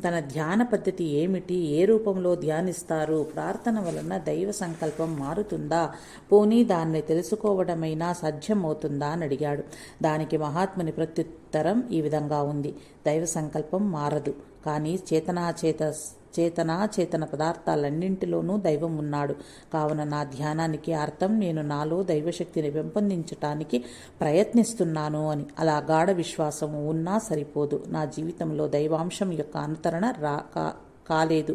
తన ధ్యాన పద్ధతి ఏమిటి, ఏ రూపంలో ధ్యానిస్తారు, ప్రార్థన వలన దైవ సంకల్పం మారుతుందా, పోనీ దాన్ని తెలుసుకోవడమైనా సాధ్యమవుతుందా అని అడిగాడు. దానికి మహాత్ముని ప్రత్యుత్తరం ఈ విధంగా ఉంది. దైవ సంకల్పం మారదు, కానీ చేతన పదార్థాలన్నింటిలోనూ దైవం ఉన్నాడు. కావున నా ధ్యానానికి అర్థం నేను నాలో దైవశక్తిని పెంపొందించటానికి ప్రయత్నిస్తున్నాను అని. అలా గాఢ విశ్వాసం ఉన్నా సరిపోదు. నా జీవితంలో దైవాంశం యొక్క అనుతరణ కాలేదు.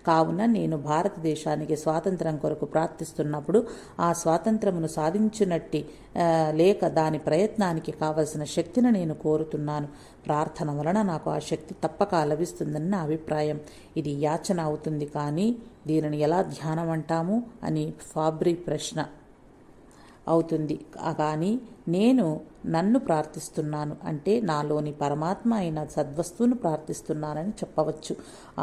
కావున నేను భారతదేశానికి స్వాతంత్రం కొరకు ప్రార్థిస్తున్నప్పుడు ఆ స్వాతంత్రమును సాధించినట్టి లేక దాని ప్రయత్నానికి కావలసిన శక్తిని నేను కోరుతున్నాను. ప్రార్థన వలన నాకు ఆ శక్తి తప్పక లభిస్తుందని నా అభిప్రాయం. ఇది యాచన అవుతుంది, కానీ దీనిని ఎలా ధ్యానం అంటాము అని ఫాబ్రీ ప్రశ్న అవుతుంది. కానీ నేను నన్ను ప్రార్థిస్తున్నాను అంటే నాలోని పరమాత్మ అయిన సద్వస్తువును ప్రార్థిస్తున్నానని చెప్పవచ్చు.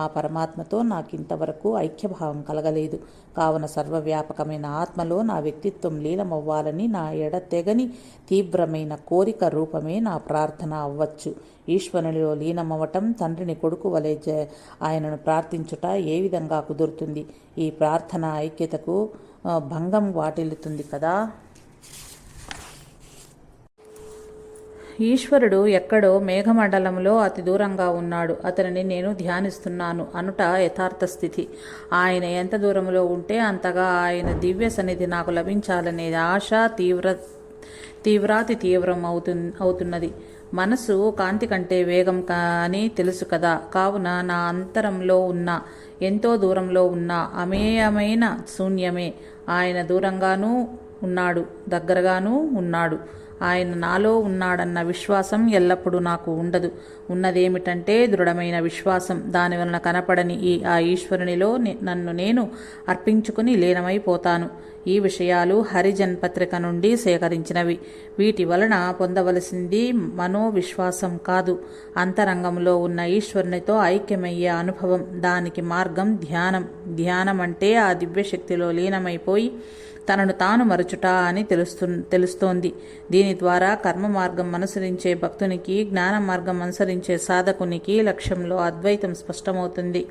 ఆ పరమాత్మతో నాకింతవరకు ఐక్యభావం కలగలేదు. కావున సర్వవ్యాపకమైన ఆత్మలో నా వ్యక్తిత్వం లీలమవ్వాలని నా ఎడతెగని తీవ్రమైన కోరిక రూపమే నా ప్రార్థన అవ్వచ్చు. ఈశ్వరునిలో లీనమవ్వటం, తండ్రిని కొడుకు వలె ఆయనను ప్రార్థించుట ఏ విధంగా కుదురుతుంది? ఈ ప్రార్థన ఐక్యతకు భంగం వాటిల్లుతుంది కదా. ఈశ్వరుడు ఎక్కడో మేఘమండలంలో అతి దూరంగా ఉన్నాడు, అతనిని నేను ధ్యానిస్తున్నాను అనుట యథార్థ స్థితి. ఆయన ఎంత దూరంలో ఉంటే అంతగా ఆయన దివ్య సన్నిధి నాకు లభించాలనే ఆశ తీవ్రాతి తీవ్రం అవుతున్నది. మనసు కాంతి కంటే వేగం అని తెలుసు కదా. కావున నా అంతరంలో ఉన్న, ఎంతో దూరంలో ఉన్న అమేయమైన శూన్యమే. ఆయన దూరంగానూ ఉన్నాడు, దగ్గరగానూ ఉన్నాడు. ఆయన నాలో ఉన్నాడన్న విశ్వాసం ఎల్లప్పుడూ నాకు ఉండదు. ఉన్నదేమిటంటే దృఢమైన విశ్వాసం. దాని వలన కనపడని ఆ ఈశ్వరునిలో నన్ను నేను అర్పించుకుని లీనమైపోతాను. ఈ విషయాలు హరిజన్ పత్రిక నుండి సేకరించినవి. వీటి వలన పొందవలసింది మనోవిశ్వాసం కాదు, అంతరంగంలో ఉన్న ఈశ్వరునితో ఐక్యమయ్యే అనుభవం. దానికి మార్గం ధ్యానం. ధ్యానం అంటే ఆ దివ్యశక్తిలో లీనమైపోయి తనను తాను మరచుట అని తెలుస్తోంది. దీని ద్వారా కర్మ మార్గం అనుసరించే భక్తునికి, జ్ఞాన మార్గం అనుసరించే సాధకునికి లక్ష్యంలో అద్వైతం స్పష్టమవుతుంది.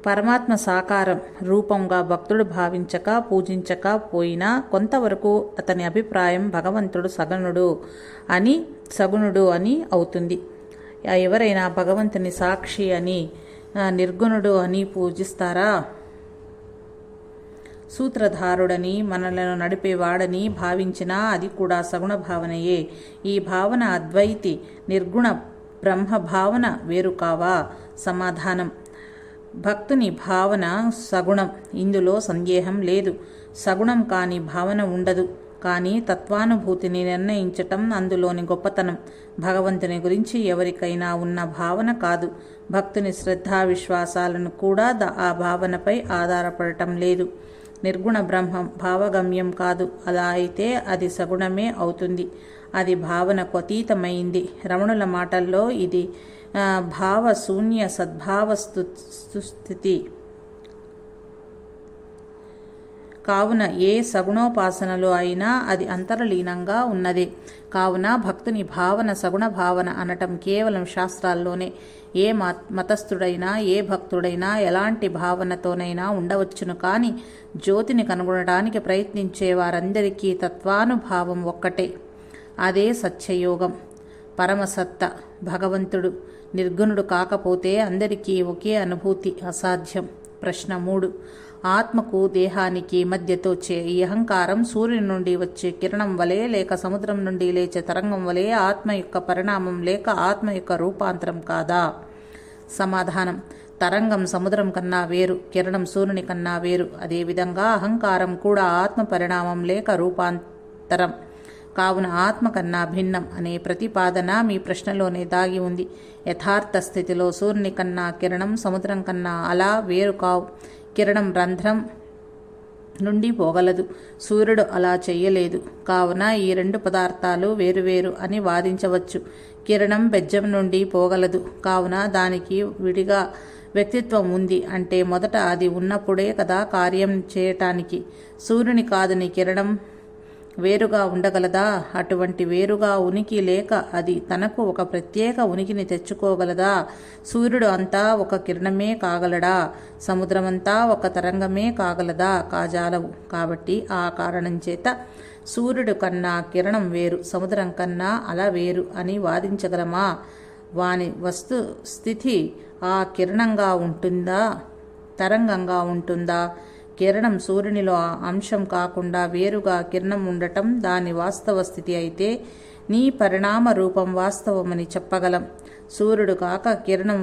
పరమాత్మ సాకారం రూపంగా భక్తుడు భావించక పూజించక పోయినా కొంతవరకు అతని అభిప్రాయం భగవంతుడు సగుణుడు అని అవుతుంది. ఎవరైనా భగవంతుని సాక్షి అని, నిర్గుణుడు అని పూజిస్తారా? సూత్రధారుడని, మనలను నడిపేవాడని భావించినా అది కూడా సగుణ భావనయే. ఈ భావన అద్వైతి నిర్గుణ బ్రహ్మ భావన వేరు కావా? సమాధానం: భక్తుని భావన సగుణం, ఇందులో సందేహం లేదు. సగుణం కాని భావన ఉండదు. కానీ తత్వానుభూతిని నిర్ణయించటం అందులోని గొప్పతనం. భగవంతుని గురించి ఎవరికైనా ఉన్న భావన కాదు. భక్తుని శ్రద్ధా విశ్వాసాలను కూడా ఆ భావనపై ఆధారపడటం లేదు. నిర్గుణ బ్రహ్మం భావగమ్యం కాదు. అలా అయితే అది సగుణమే అవుతుంది. అది భావనకు అతీతమైంది. రమణుల మాటల్లో ఇది భావశూన్య సద్భావస్థితి. కావున ఏ సగుణోపాసనలో అయినా అది అంతర్లీనంగా ఉన్నదే. కావున భక్తుని భావన సగుణ భావన అనటం కేవలం శాస్త్రాల్లోనే. ఏ మతస్థుడైనా ఏ భక్తుడైనా ఎలాంటి భావనతోనైనా ఉండవచ్చును. కానీ జ్యోతిని కనుగొనడానికి ప్రయత్నించే వారందరికీ తత్వానుభావం ఒక్కటే. అదే సత్యయోగం. పరమసత్త భగవంతుడు నిర్గుణుడు కాకపోతే అందరికీ ఒకే అనుభూతి అసాధ్యం. ప్రశ్న 3. ఆత్మకు దేహానికి మధ్యతోచే ఈ అహంకారం సూర్యుని నుండి వచ్చే కిరణం వలె లేక సముద్రం నుండి లేచే తరంగం వలె ఆత్మ యొక్క పరిణామం లేక ఆత్మ యొక్క రూపాంతరం కాదా? సమాధానం: తరంగం సముద్రం కన్నా వేరు, కిరణం సూర్యుని కన్నా వేరు. అదేవిధంగా అహంకారం కూడా ఆత్మ పరిణామం లేక రూపాంతరం. కావున ఆత్మ కన్నా భిన్నం అనే ప్రతిపాదన మీ ప్రశ్నలోనే దాగి ఉంది. యథార్థ స్థితిలో సూర్యుని కన్నా కిరణం, సముద్రం కన్నా అలా వేరు కావు. కిరణం రంధ్రం నుండి పోగలదు, సూర్యుడు అలా చెయ్యలేదు. కావున ఈ రెండు పదార్థాలు వేరువేరు అని వాదించవచ్చు. కిరణం బెజ్జం నుండి పోగలదు, కావున దానికి విడిగా వ్యక్తిత్వం ఉంది. అంటే మొదట అది ఉన్నప్పుడే కదా కార్యం చేయటానికి. సూర్యుని కాదని కిరణం వేరుగా ఉండగలదా? అటువంటి వేరుగా ఉనికి లేక అది తనకు ఒక ప్రత్యేక ఉనికిని తెచ్చుకోగలదా? సూర్యుడు అంతా ఒక కిరణమే కాగలడా? సముద్రమంతా ఒక తరంగమే కాగలదా? కాజాలవు. కాబట్టి ఆ కారణం చేత సూర్యుడు కన్నా కిరణం వేరు, సముద్రం కన్నా అల వేరు అని వాదించగలమా? వాని వస్తు స్థితి ఆ కిరణంగా ఉంటుందా, తరంగంగా ఉంటుందా? కిరణం సూర్యునిలో అంశం కాకుండా వేరుగా కిరణం ఉండటం దాని వాస్తవ స్థితి అయితే నీ పరిణామ రూపం వాస్తవమని చెప్పగలం. సూర్యుడు కాక కిరణం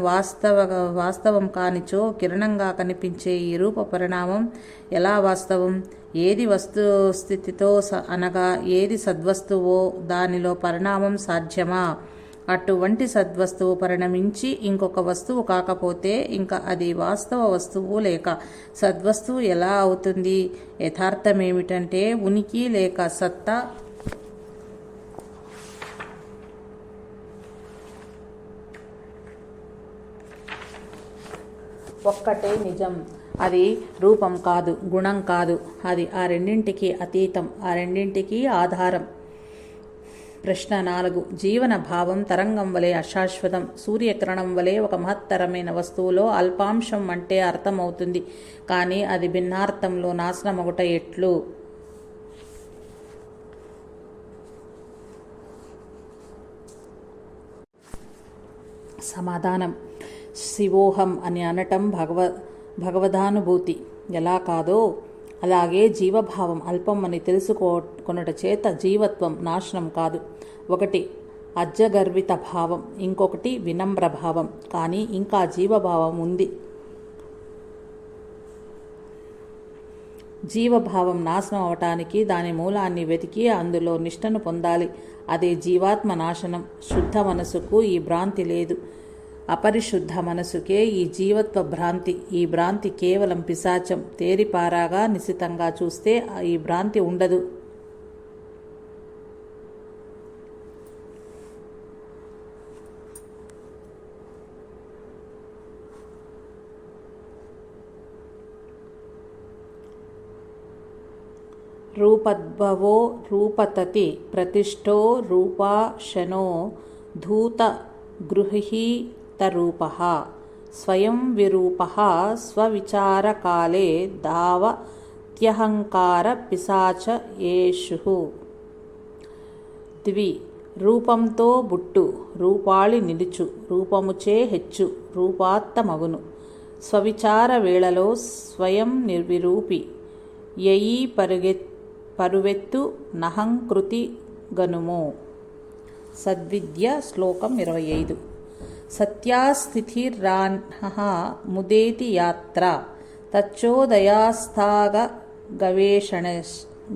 వాస్తవం కానిచో కిరణంగా కనిపించే ఈ రూప పరిణామం ఎలా వాస్తవం? ఏది వస్తుస్థితితో అనగా ఏది సద్వస్తువో దానిలో పరిణామం సాధ్యమా? అటువంటి సద్వస్తువు పరిణమించి ఇంకొక వస్తువు కాకపోతే ఇంకా అది వాస్తవ వస్తువు లేక సద్వస్తువు ఎలా అవుతుంది? యథార్థమేమిటంటే ఉనికి లేక సత్తా ఒక్కటే నిజం. అది రూపం కాదు, గుణం కాదు. అది ఆ రెండింటికి అతీతం, ఆ రెండింటికి ఆధారం. ప్రశ్న 4. జీవన భావం తరంగం వలె అశాశ్వతం, సూర్యకిరణం వలె ఒక మహత్తరమైన వస్తువులో అల్పాంశం అంటే అర్థమవుతుంది. కానీ అది భిన్నార్థంలో నాశనమొకట ఎట్లు? సమాధానం: శివోహం అని అనటం భగవదానుభూతి ఎలా కాదో అలాగే జీవభావం అల్పం అని తెలుసుకొనుట చేత జీవత్వం నాశనం కాదు. ఒకటి అజ్జగర్విత భావం, ఇంకొకటి వినమ్ర భావం. కానీ ఇంకా జీవభావం ఉంది. జీవభావం నాశనం అవటానికి దాని మూలాన్ని వెతికి అందులో నిష్టను పొందాలి. అదే జీవాత్మ నాశనం. శుద్ధ మనసుకు ఈ భ్రాంతి లేదు. అపరిశుద్ధ మనసుకే ఈ జీవత్వ భ్రాంతి. ఈ భ్రాంతి కేవలం పిశాచం. తేరిపారాగా నిశితంగా చూస్తే ఈ భ్రాంతి ఉండదు. రూపద్భవో రూపతతి ప్రతిష్టో రూపాశనో ధూత గృహీతరూపః స్వయం విరూపః స్వవిచారకాలే ధావత్యహంకార పిశాచ యేషు. ద్వి రూపంతో బుట్టు రూపాళి నిలుచు రూపముచే హెచ్చు రూపాత్తమగును. స్వవిచార వేళలో స్వయం నిర్విరూపి యయి పరువెత్తు నహంకృతి గనుము. సద్విద్య శ్లోకం 25. సత్యాస్థితిర్రాన్హ ముదేతి యాత్ర తచ్చోదయాస్తాగ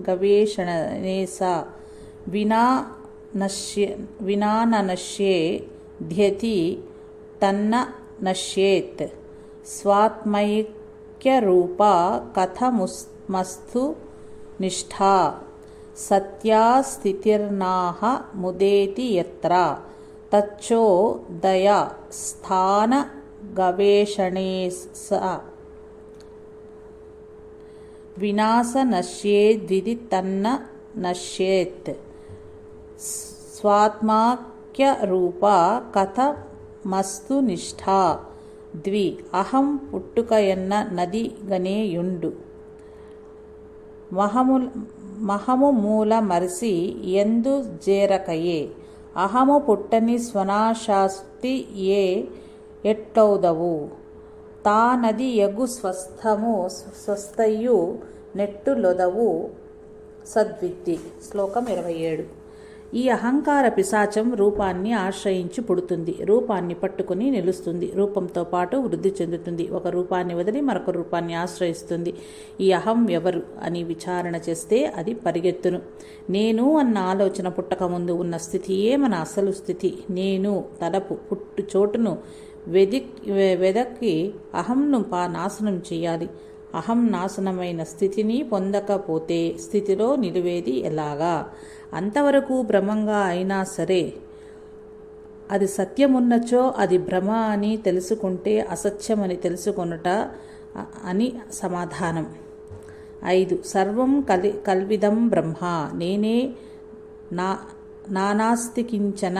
గవేషణేస వినా నశ్యే ధ్యతి తన్న నశ్యేత్ స్వాత్మైక్యరూప కథమస్తు నిష్ఠా సత్యాస్థితిర్నాహ ముదేతి యత్ర తచ్చోదయ స్థాన గవేషణేస వినాశ నశ్యేద్విది తన్న నశ్యేత్ స్వాత్మాఖ్యరూప కథమస్తు నిష్ఠా. ద్వి అహం పుట్టుకయన్న నది గనేయుండు మహము మూల మరిసి ఎందు జేరకయే అహము పుట్టని స్వనాశాస్తి ఏ ఎట్టౌదవు తా నది యగు స్వస్థయు నెట్టులొదవు. సద్విద్ది శ్లోకం 27. ఈ అహంకార పిశాచం రూపాన్ని ఆశ్రయించి పుడుతుంది. రూపాన్ని పట్టుకుని నిలుస్తుంది. రూపంతో పాటు వృద్ధి చెందుతుంది. ఒక రూపాన్ని వదిలి మరొక రూపాన్ని ఆశ్రయిస్తుంది. ఈ అహం ఎవరు అని విచారణ చేస్తే అది పరిగెత్తును. నేను అన్న ఆలోచన పుట్టకముందు ఉన్న స్థితియే మన అసలు స్థితి. నేను తలపు పుట్టు చోటును వెదకి అహంను నాశనం చేయాలి. అహం నాశనమైన స్థితిని పొందకపోతే స్థితిలో నిలివేది ఎలాగా? అంతవరకు భ్రమంగా అయినా సరే అది సత్యమున్నచో అది భ్రమ అని తెలుసుకుంటే అసత్యమని తెలుసుకొనుట అని సమాధానం. 5 సర్వం కల్విదం బ్రహ్మ నేనే నానాస్తికించన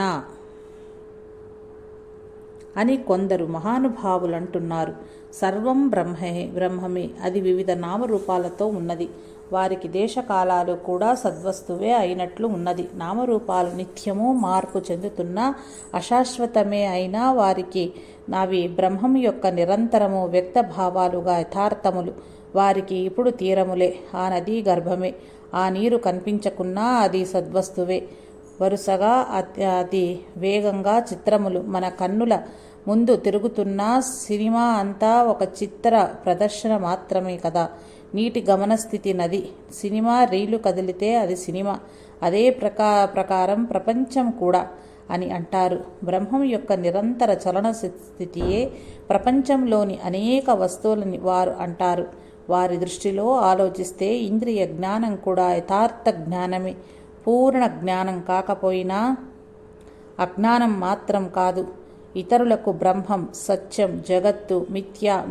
అని కొందరు మహానుభావులు అంటున్నారు. సర్వం బ్రహ్మమే. అది వివిధ నామరూపాలతో ఉన్నది. వారికి దేశకాలాలు కూడా సద్వస్తువే అయినట్లు ఉన్నది. నామరూపాలు నిత్యము మార్పు చెందుతున్న అశాశ్వతమే అయినా వారికి అవి బ్రహ్మం యొక్క నిరంతరము వ్యక్త భావాలుగా యథార్థములు. వారికి ఇప్పుడు తీరములే. ఆ నదీ గర్భమే. ఆ నీరు కనిపించకున్నా అది సద్వస్తువే. వరుసగా అతి వేగంగా చిత్రములు మన కన్నుల ముందు తిరుగుతున్న సినిమా అంతా ఒక చిత్ర ప్రదర్శన మాత్రమే కదా. నీటి గమనస్థితి నది. సినిమా రీలు కదిలితే అది సినిమా. అదే ప్రకారం ప్రపంచం కూడా అని అంటారు. బ్రహ్మం యొక్క నిరంతర చలన స్థితియే ప్రపంచంలోని అనేక వస్తువులని వారు అంటారు. వారి దృష్టిలో ఆలోచిస్తే ఇంద్రియ జ్ఞానం కూడా యథార్థ జ్ఞానమే. పూర్ణ జ్ఞానం కాకపోయినా అజ్ఞానం మాత్రం కాదు. ఇతరులకు బ్రహ్మం సత్యం, జగత్తు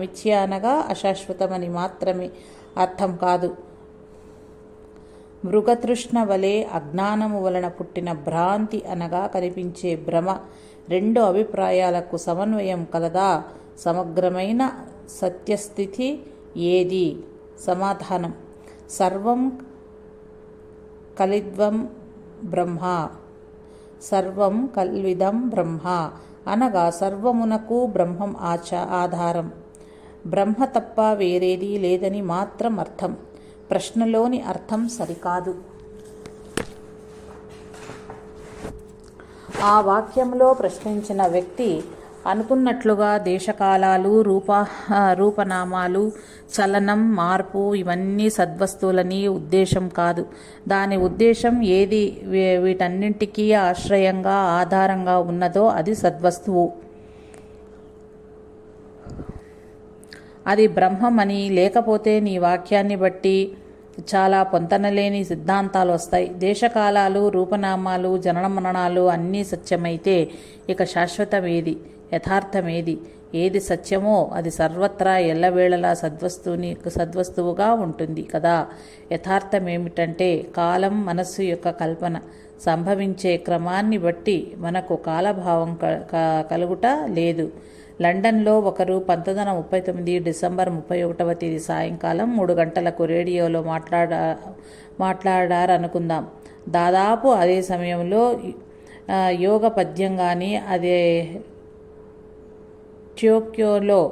మిథ్య అనగా అశాశ్వతమని మాత్రమే అర్థం కాదు. మృగతృష్ణ వలె అజ్ఞానము వలన పుట్టిన భ్రాంతి అనగా కనిపించే భ్రమ. 2 అభిప్రాయాలకు సమన్వయం కలదా? సమగ్రమైన సత్యస్థితి ఏది? సమాధానం సర్వం కలిద్వం బ్రహ్మ. సర్వం కల్విదం బ్రహ్మ అనగా సర్వమునకు బ్రహ్మం ఆధారం. బ్రహ్మ తప్ప వేరేది లేదని మాత్రం అర్థం. ప్రశ్నలోని అర్థం సరికాదు. ఆ వాక్యంలో ప్రశ్నించిన వ్యక్తి అనుకున్నట్లుగా దేశకాలాలు, రూపనామాలు, చలనం, మార్పు ఇవన్నీ సద్వస్తువులని ఉద్దేశం కాదు. దాని ఉద్దేశం ఏది వీటన్నింటికీ ఆశ్రయంగా ఆధారంగా ఉన్నదో అది సద్వస్తువు. అది బ్రహ్మమని, లేకపోతే నీ వాక్యాన్ని బట్టి చాలా పొంతనలేని సిద్ధాంతాలు వస్తాయి. దేశకాలాలు, రూపనామాలు, జనన మరణాలు అన్నీ సత్యమైతే ఇక శాశ్వతమేది, యథార్థమేది? ఏది సత్యమో అది సర్వత్రా ఎల్లవేళలా సద్వస్తువుగా ఉంటుంది కదా. యథార్థమేమిటంటే కాలం మనస్సు యొక్క కల్పన. సంభవించే క్రమాన్ని బట్టి మనకు కాలభావం కలుగుట లేదు. లండన్లో ఒకరు 1939 డిసెంబర్ 31వ తేదీ సాయంకాలం 3 గంటలకు రేడియోలో మాట్లాడారనుకుందాం. దాదాపు అదే సమయంలో యోగ పద్యం కానీ అదే టోక్యోలో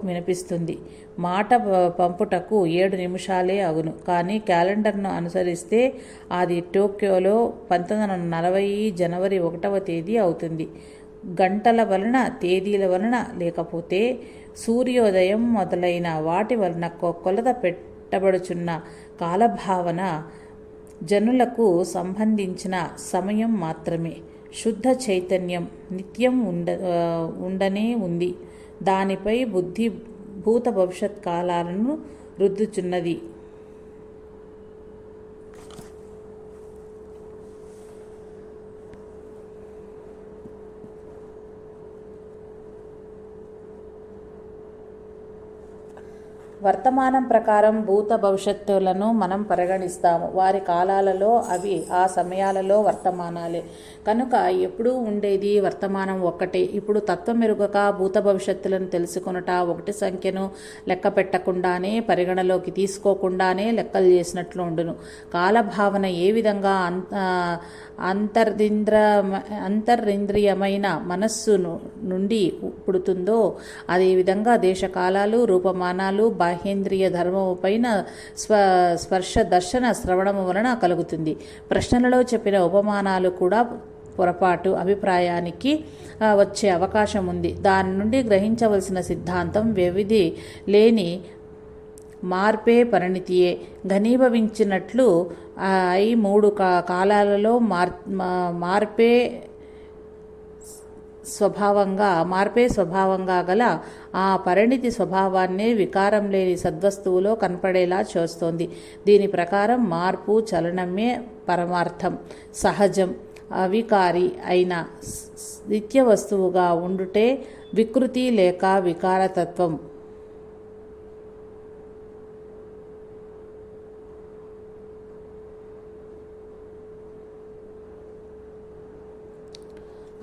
వినిపిస్తుంది. మాట పంపుటకు 7 నిమిషాలే అగును. కానీ క్యాలెండర్ను అనుసరిస్తే అది టోక్యోలో 1940 జనవరి 1వ తేదీ అవుతుంది. గంటల వలన, తేదీల వలన, లేకపోతే సూర్యోదయం మొదలైన వాటి వలన కొలత పెట్టబడుచున్న కాలభావన జనులకు సంబంధించిన సమయం మాత్రమే. శుద్ధ చైతన్యం నిత్యం ఉండనే ఉంది. దానిపై బుద్ధి భూత భవిష్యత్ కాలాలను రుద్దుచున్నది. వర్తమానం ప్రకారం భూత భవిష్యత్తులను మనం పరిగణిస్తాము. వారి కాలాలలో అవి ఆ సమయాలలో వర్తమానాలే కనుక ఎప్పుడూ ఉండేది వర్తమానం ఒక్కటే. ఇప్పుడు తత్వమెరుగక భూత భవిష్యత్తులను తెలుసుకొనుట, ఒకటి సంఖ్యను లెక్క పెట్టకుండానే, పరిగణలోకి తీసుకోకుండానే లెక్కలు చేసినట్లు ఉండును. కాలభావన ఏ విధంగా అంతరింద్రియమైన మనస్సు నుండి పుడుతుందో అదేవిధంగా దేశకాలాలు, రూపమానాలు బాహ్యేంద్రియ ధర్మము పైన స్పర్శ దర్శన శ్రవణము వలన కలుగుతుంది. ప్రశ్నలలో చెప్పిన ఉపమానాలు కూడా పొరపాటు అభిప్రాయానికి వచ్చే అవకాశం ఉంది. దాని నుండి గ్రహించవలసిన సిద్ధాంతం వ్యవధి లేని మార్పే పరిణితియే. ఘనీభవించినట్లు అయి 3 కాలాలలో మార్పే స్వభావంగా గల ఆ పరిణితి స్వభావాన్నే వికారం లేని సద్వస్తువులో కనపడేలా చేస్తోంది. దీని ప్రకారం మార్పు, చలనమే పరమార్థం. సహజం, అవికారి అయిన నిత్య వస్తువుగా ఉండుటే వికృతి లేక వికారతత్వం.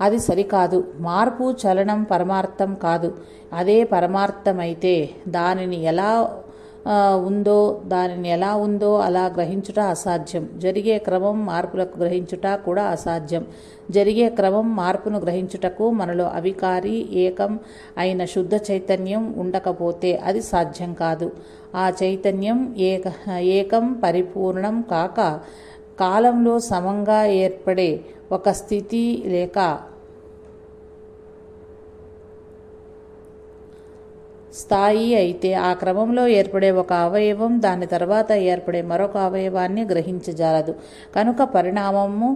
అది సరికాదు. మార్పు, చలనం పరమార్థం కాదు. అదే పరమార్థమైతే దానిని ఎలా ఉందో అలా గ్రహించుట అసాధ్యం. జరిగే క్రమం మార్పులకు గ్రహించుట కూడా అసాధ్యం. జరిగే క్రమం మార్పును గ్రహించుటకు మనలో అవికారి, ఏకం అయిన శుద్ధ చైతన్యం ఉండకపోతే అది సాధ్యం కాదు. ఆ చైతన్యం ఏకం పరిపూర్ణం కాక కాలంలో సమంగా ఏర్పడే ఒక స్థితి లేక స్థాయి అయితే ఆ క్రమంలో ఏర్పడే ఒక అవయవం దాని తర్వాత ఏర్పడే మరొక అవయవాన్ని గ్రహించజాలదు. కనుక పరిణామము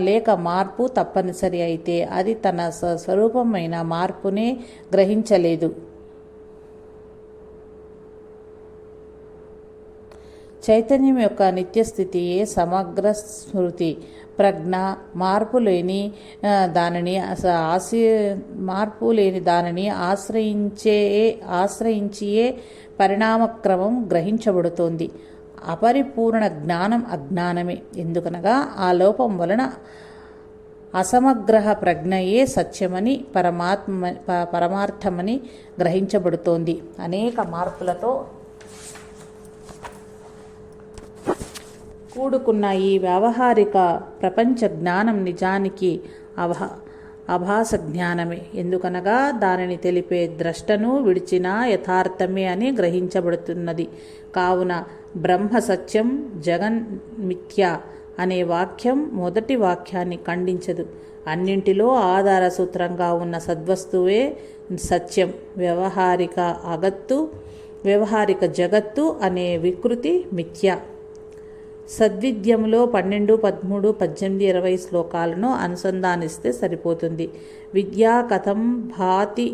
లేక మార్పు తప్పనిసరి అయితే అది తన స్వరూపమైన మార్పునే గ్రహించలేదు. చైతన్యం యొక్క నిత్యస్థితియే సమగ్ర స్మృతి. ప్రజ్ఞ మార్పు లేని దానిని ఆశ్రయించియే పరిణామక్రమం గ్రహించబడుతోంది. అపరిపూర్ణ జ్ఞానం అజ్ఞానమే. ఎందుకనగా ఆ లోపం వలన అసమగ్ర ప్రజ్ఞయే సత్యమని పరమార్థమని గ్రహించబడుతోంది. అనేక మార్పులతో కూడుకున్న ఈ వ్యావహారిక ప్రపంచ జ్ఞానం నిజానికి అభాస జ్ఞానమే. ఎందుకనగా దానిని తెలిపే ద్రష్టను విడిచినా యథార్థమే అని గ్రహించబడుతున్నది. కావున బ్రహ్మ సత్యం, జగన్మిథ్య అనే వాక్యం మొదటి వాక్యాన్ని ఖండించదు. అన్నింటిలో ఆధార సూత్రంగా ఉన్న సద్వస్తువే సత్యం. వ్యవహారిక జగత్తు అనే వికృతి మిథ్య. సద్విద్యంలో 12, 13, 18, 20 శ్లోకాలను అనుసంధానిస్తే సరిపోతుంది. విద్యా కథం భాతి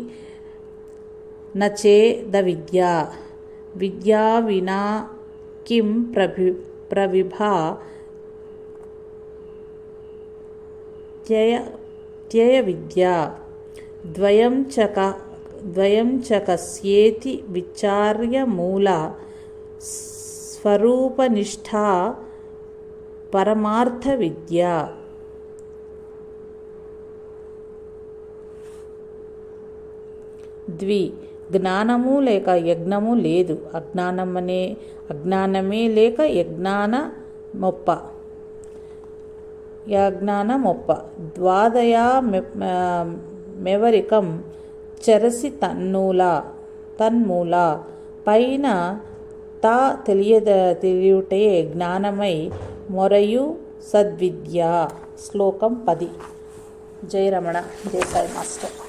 నచేద విద్యా విద్యా వినా కిం ప్రవిభా త్యయ విద్యా ద్వయం చ కస్యేతి విచార్య మూల స్వరూపనిష్ఠా పరమార్థ విద్య. జ్ఞానము లేక యజ్ఞము లేదు. అజ్ఞానమే లేక యజ్ఞానమొప్ప. ద్వాదయా మెవరికం చరసి తన్మూల. పైన తా తెలియుటే జ్ఞానమై మొరయు సద్విద్య. శ్లోకం 10. జై రమణ. జై సాయి మాస్టర్.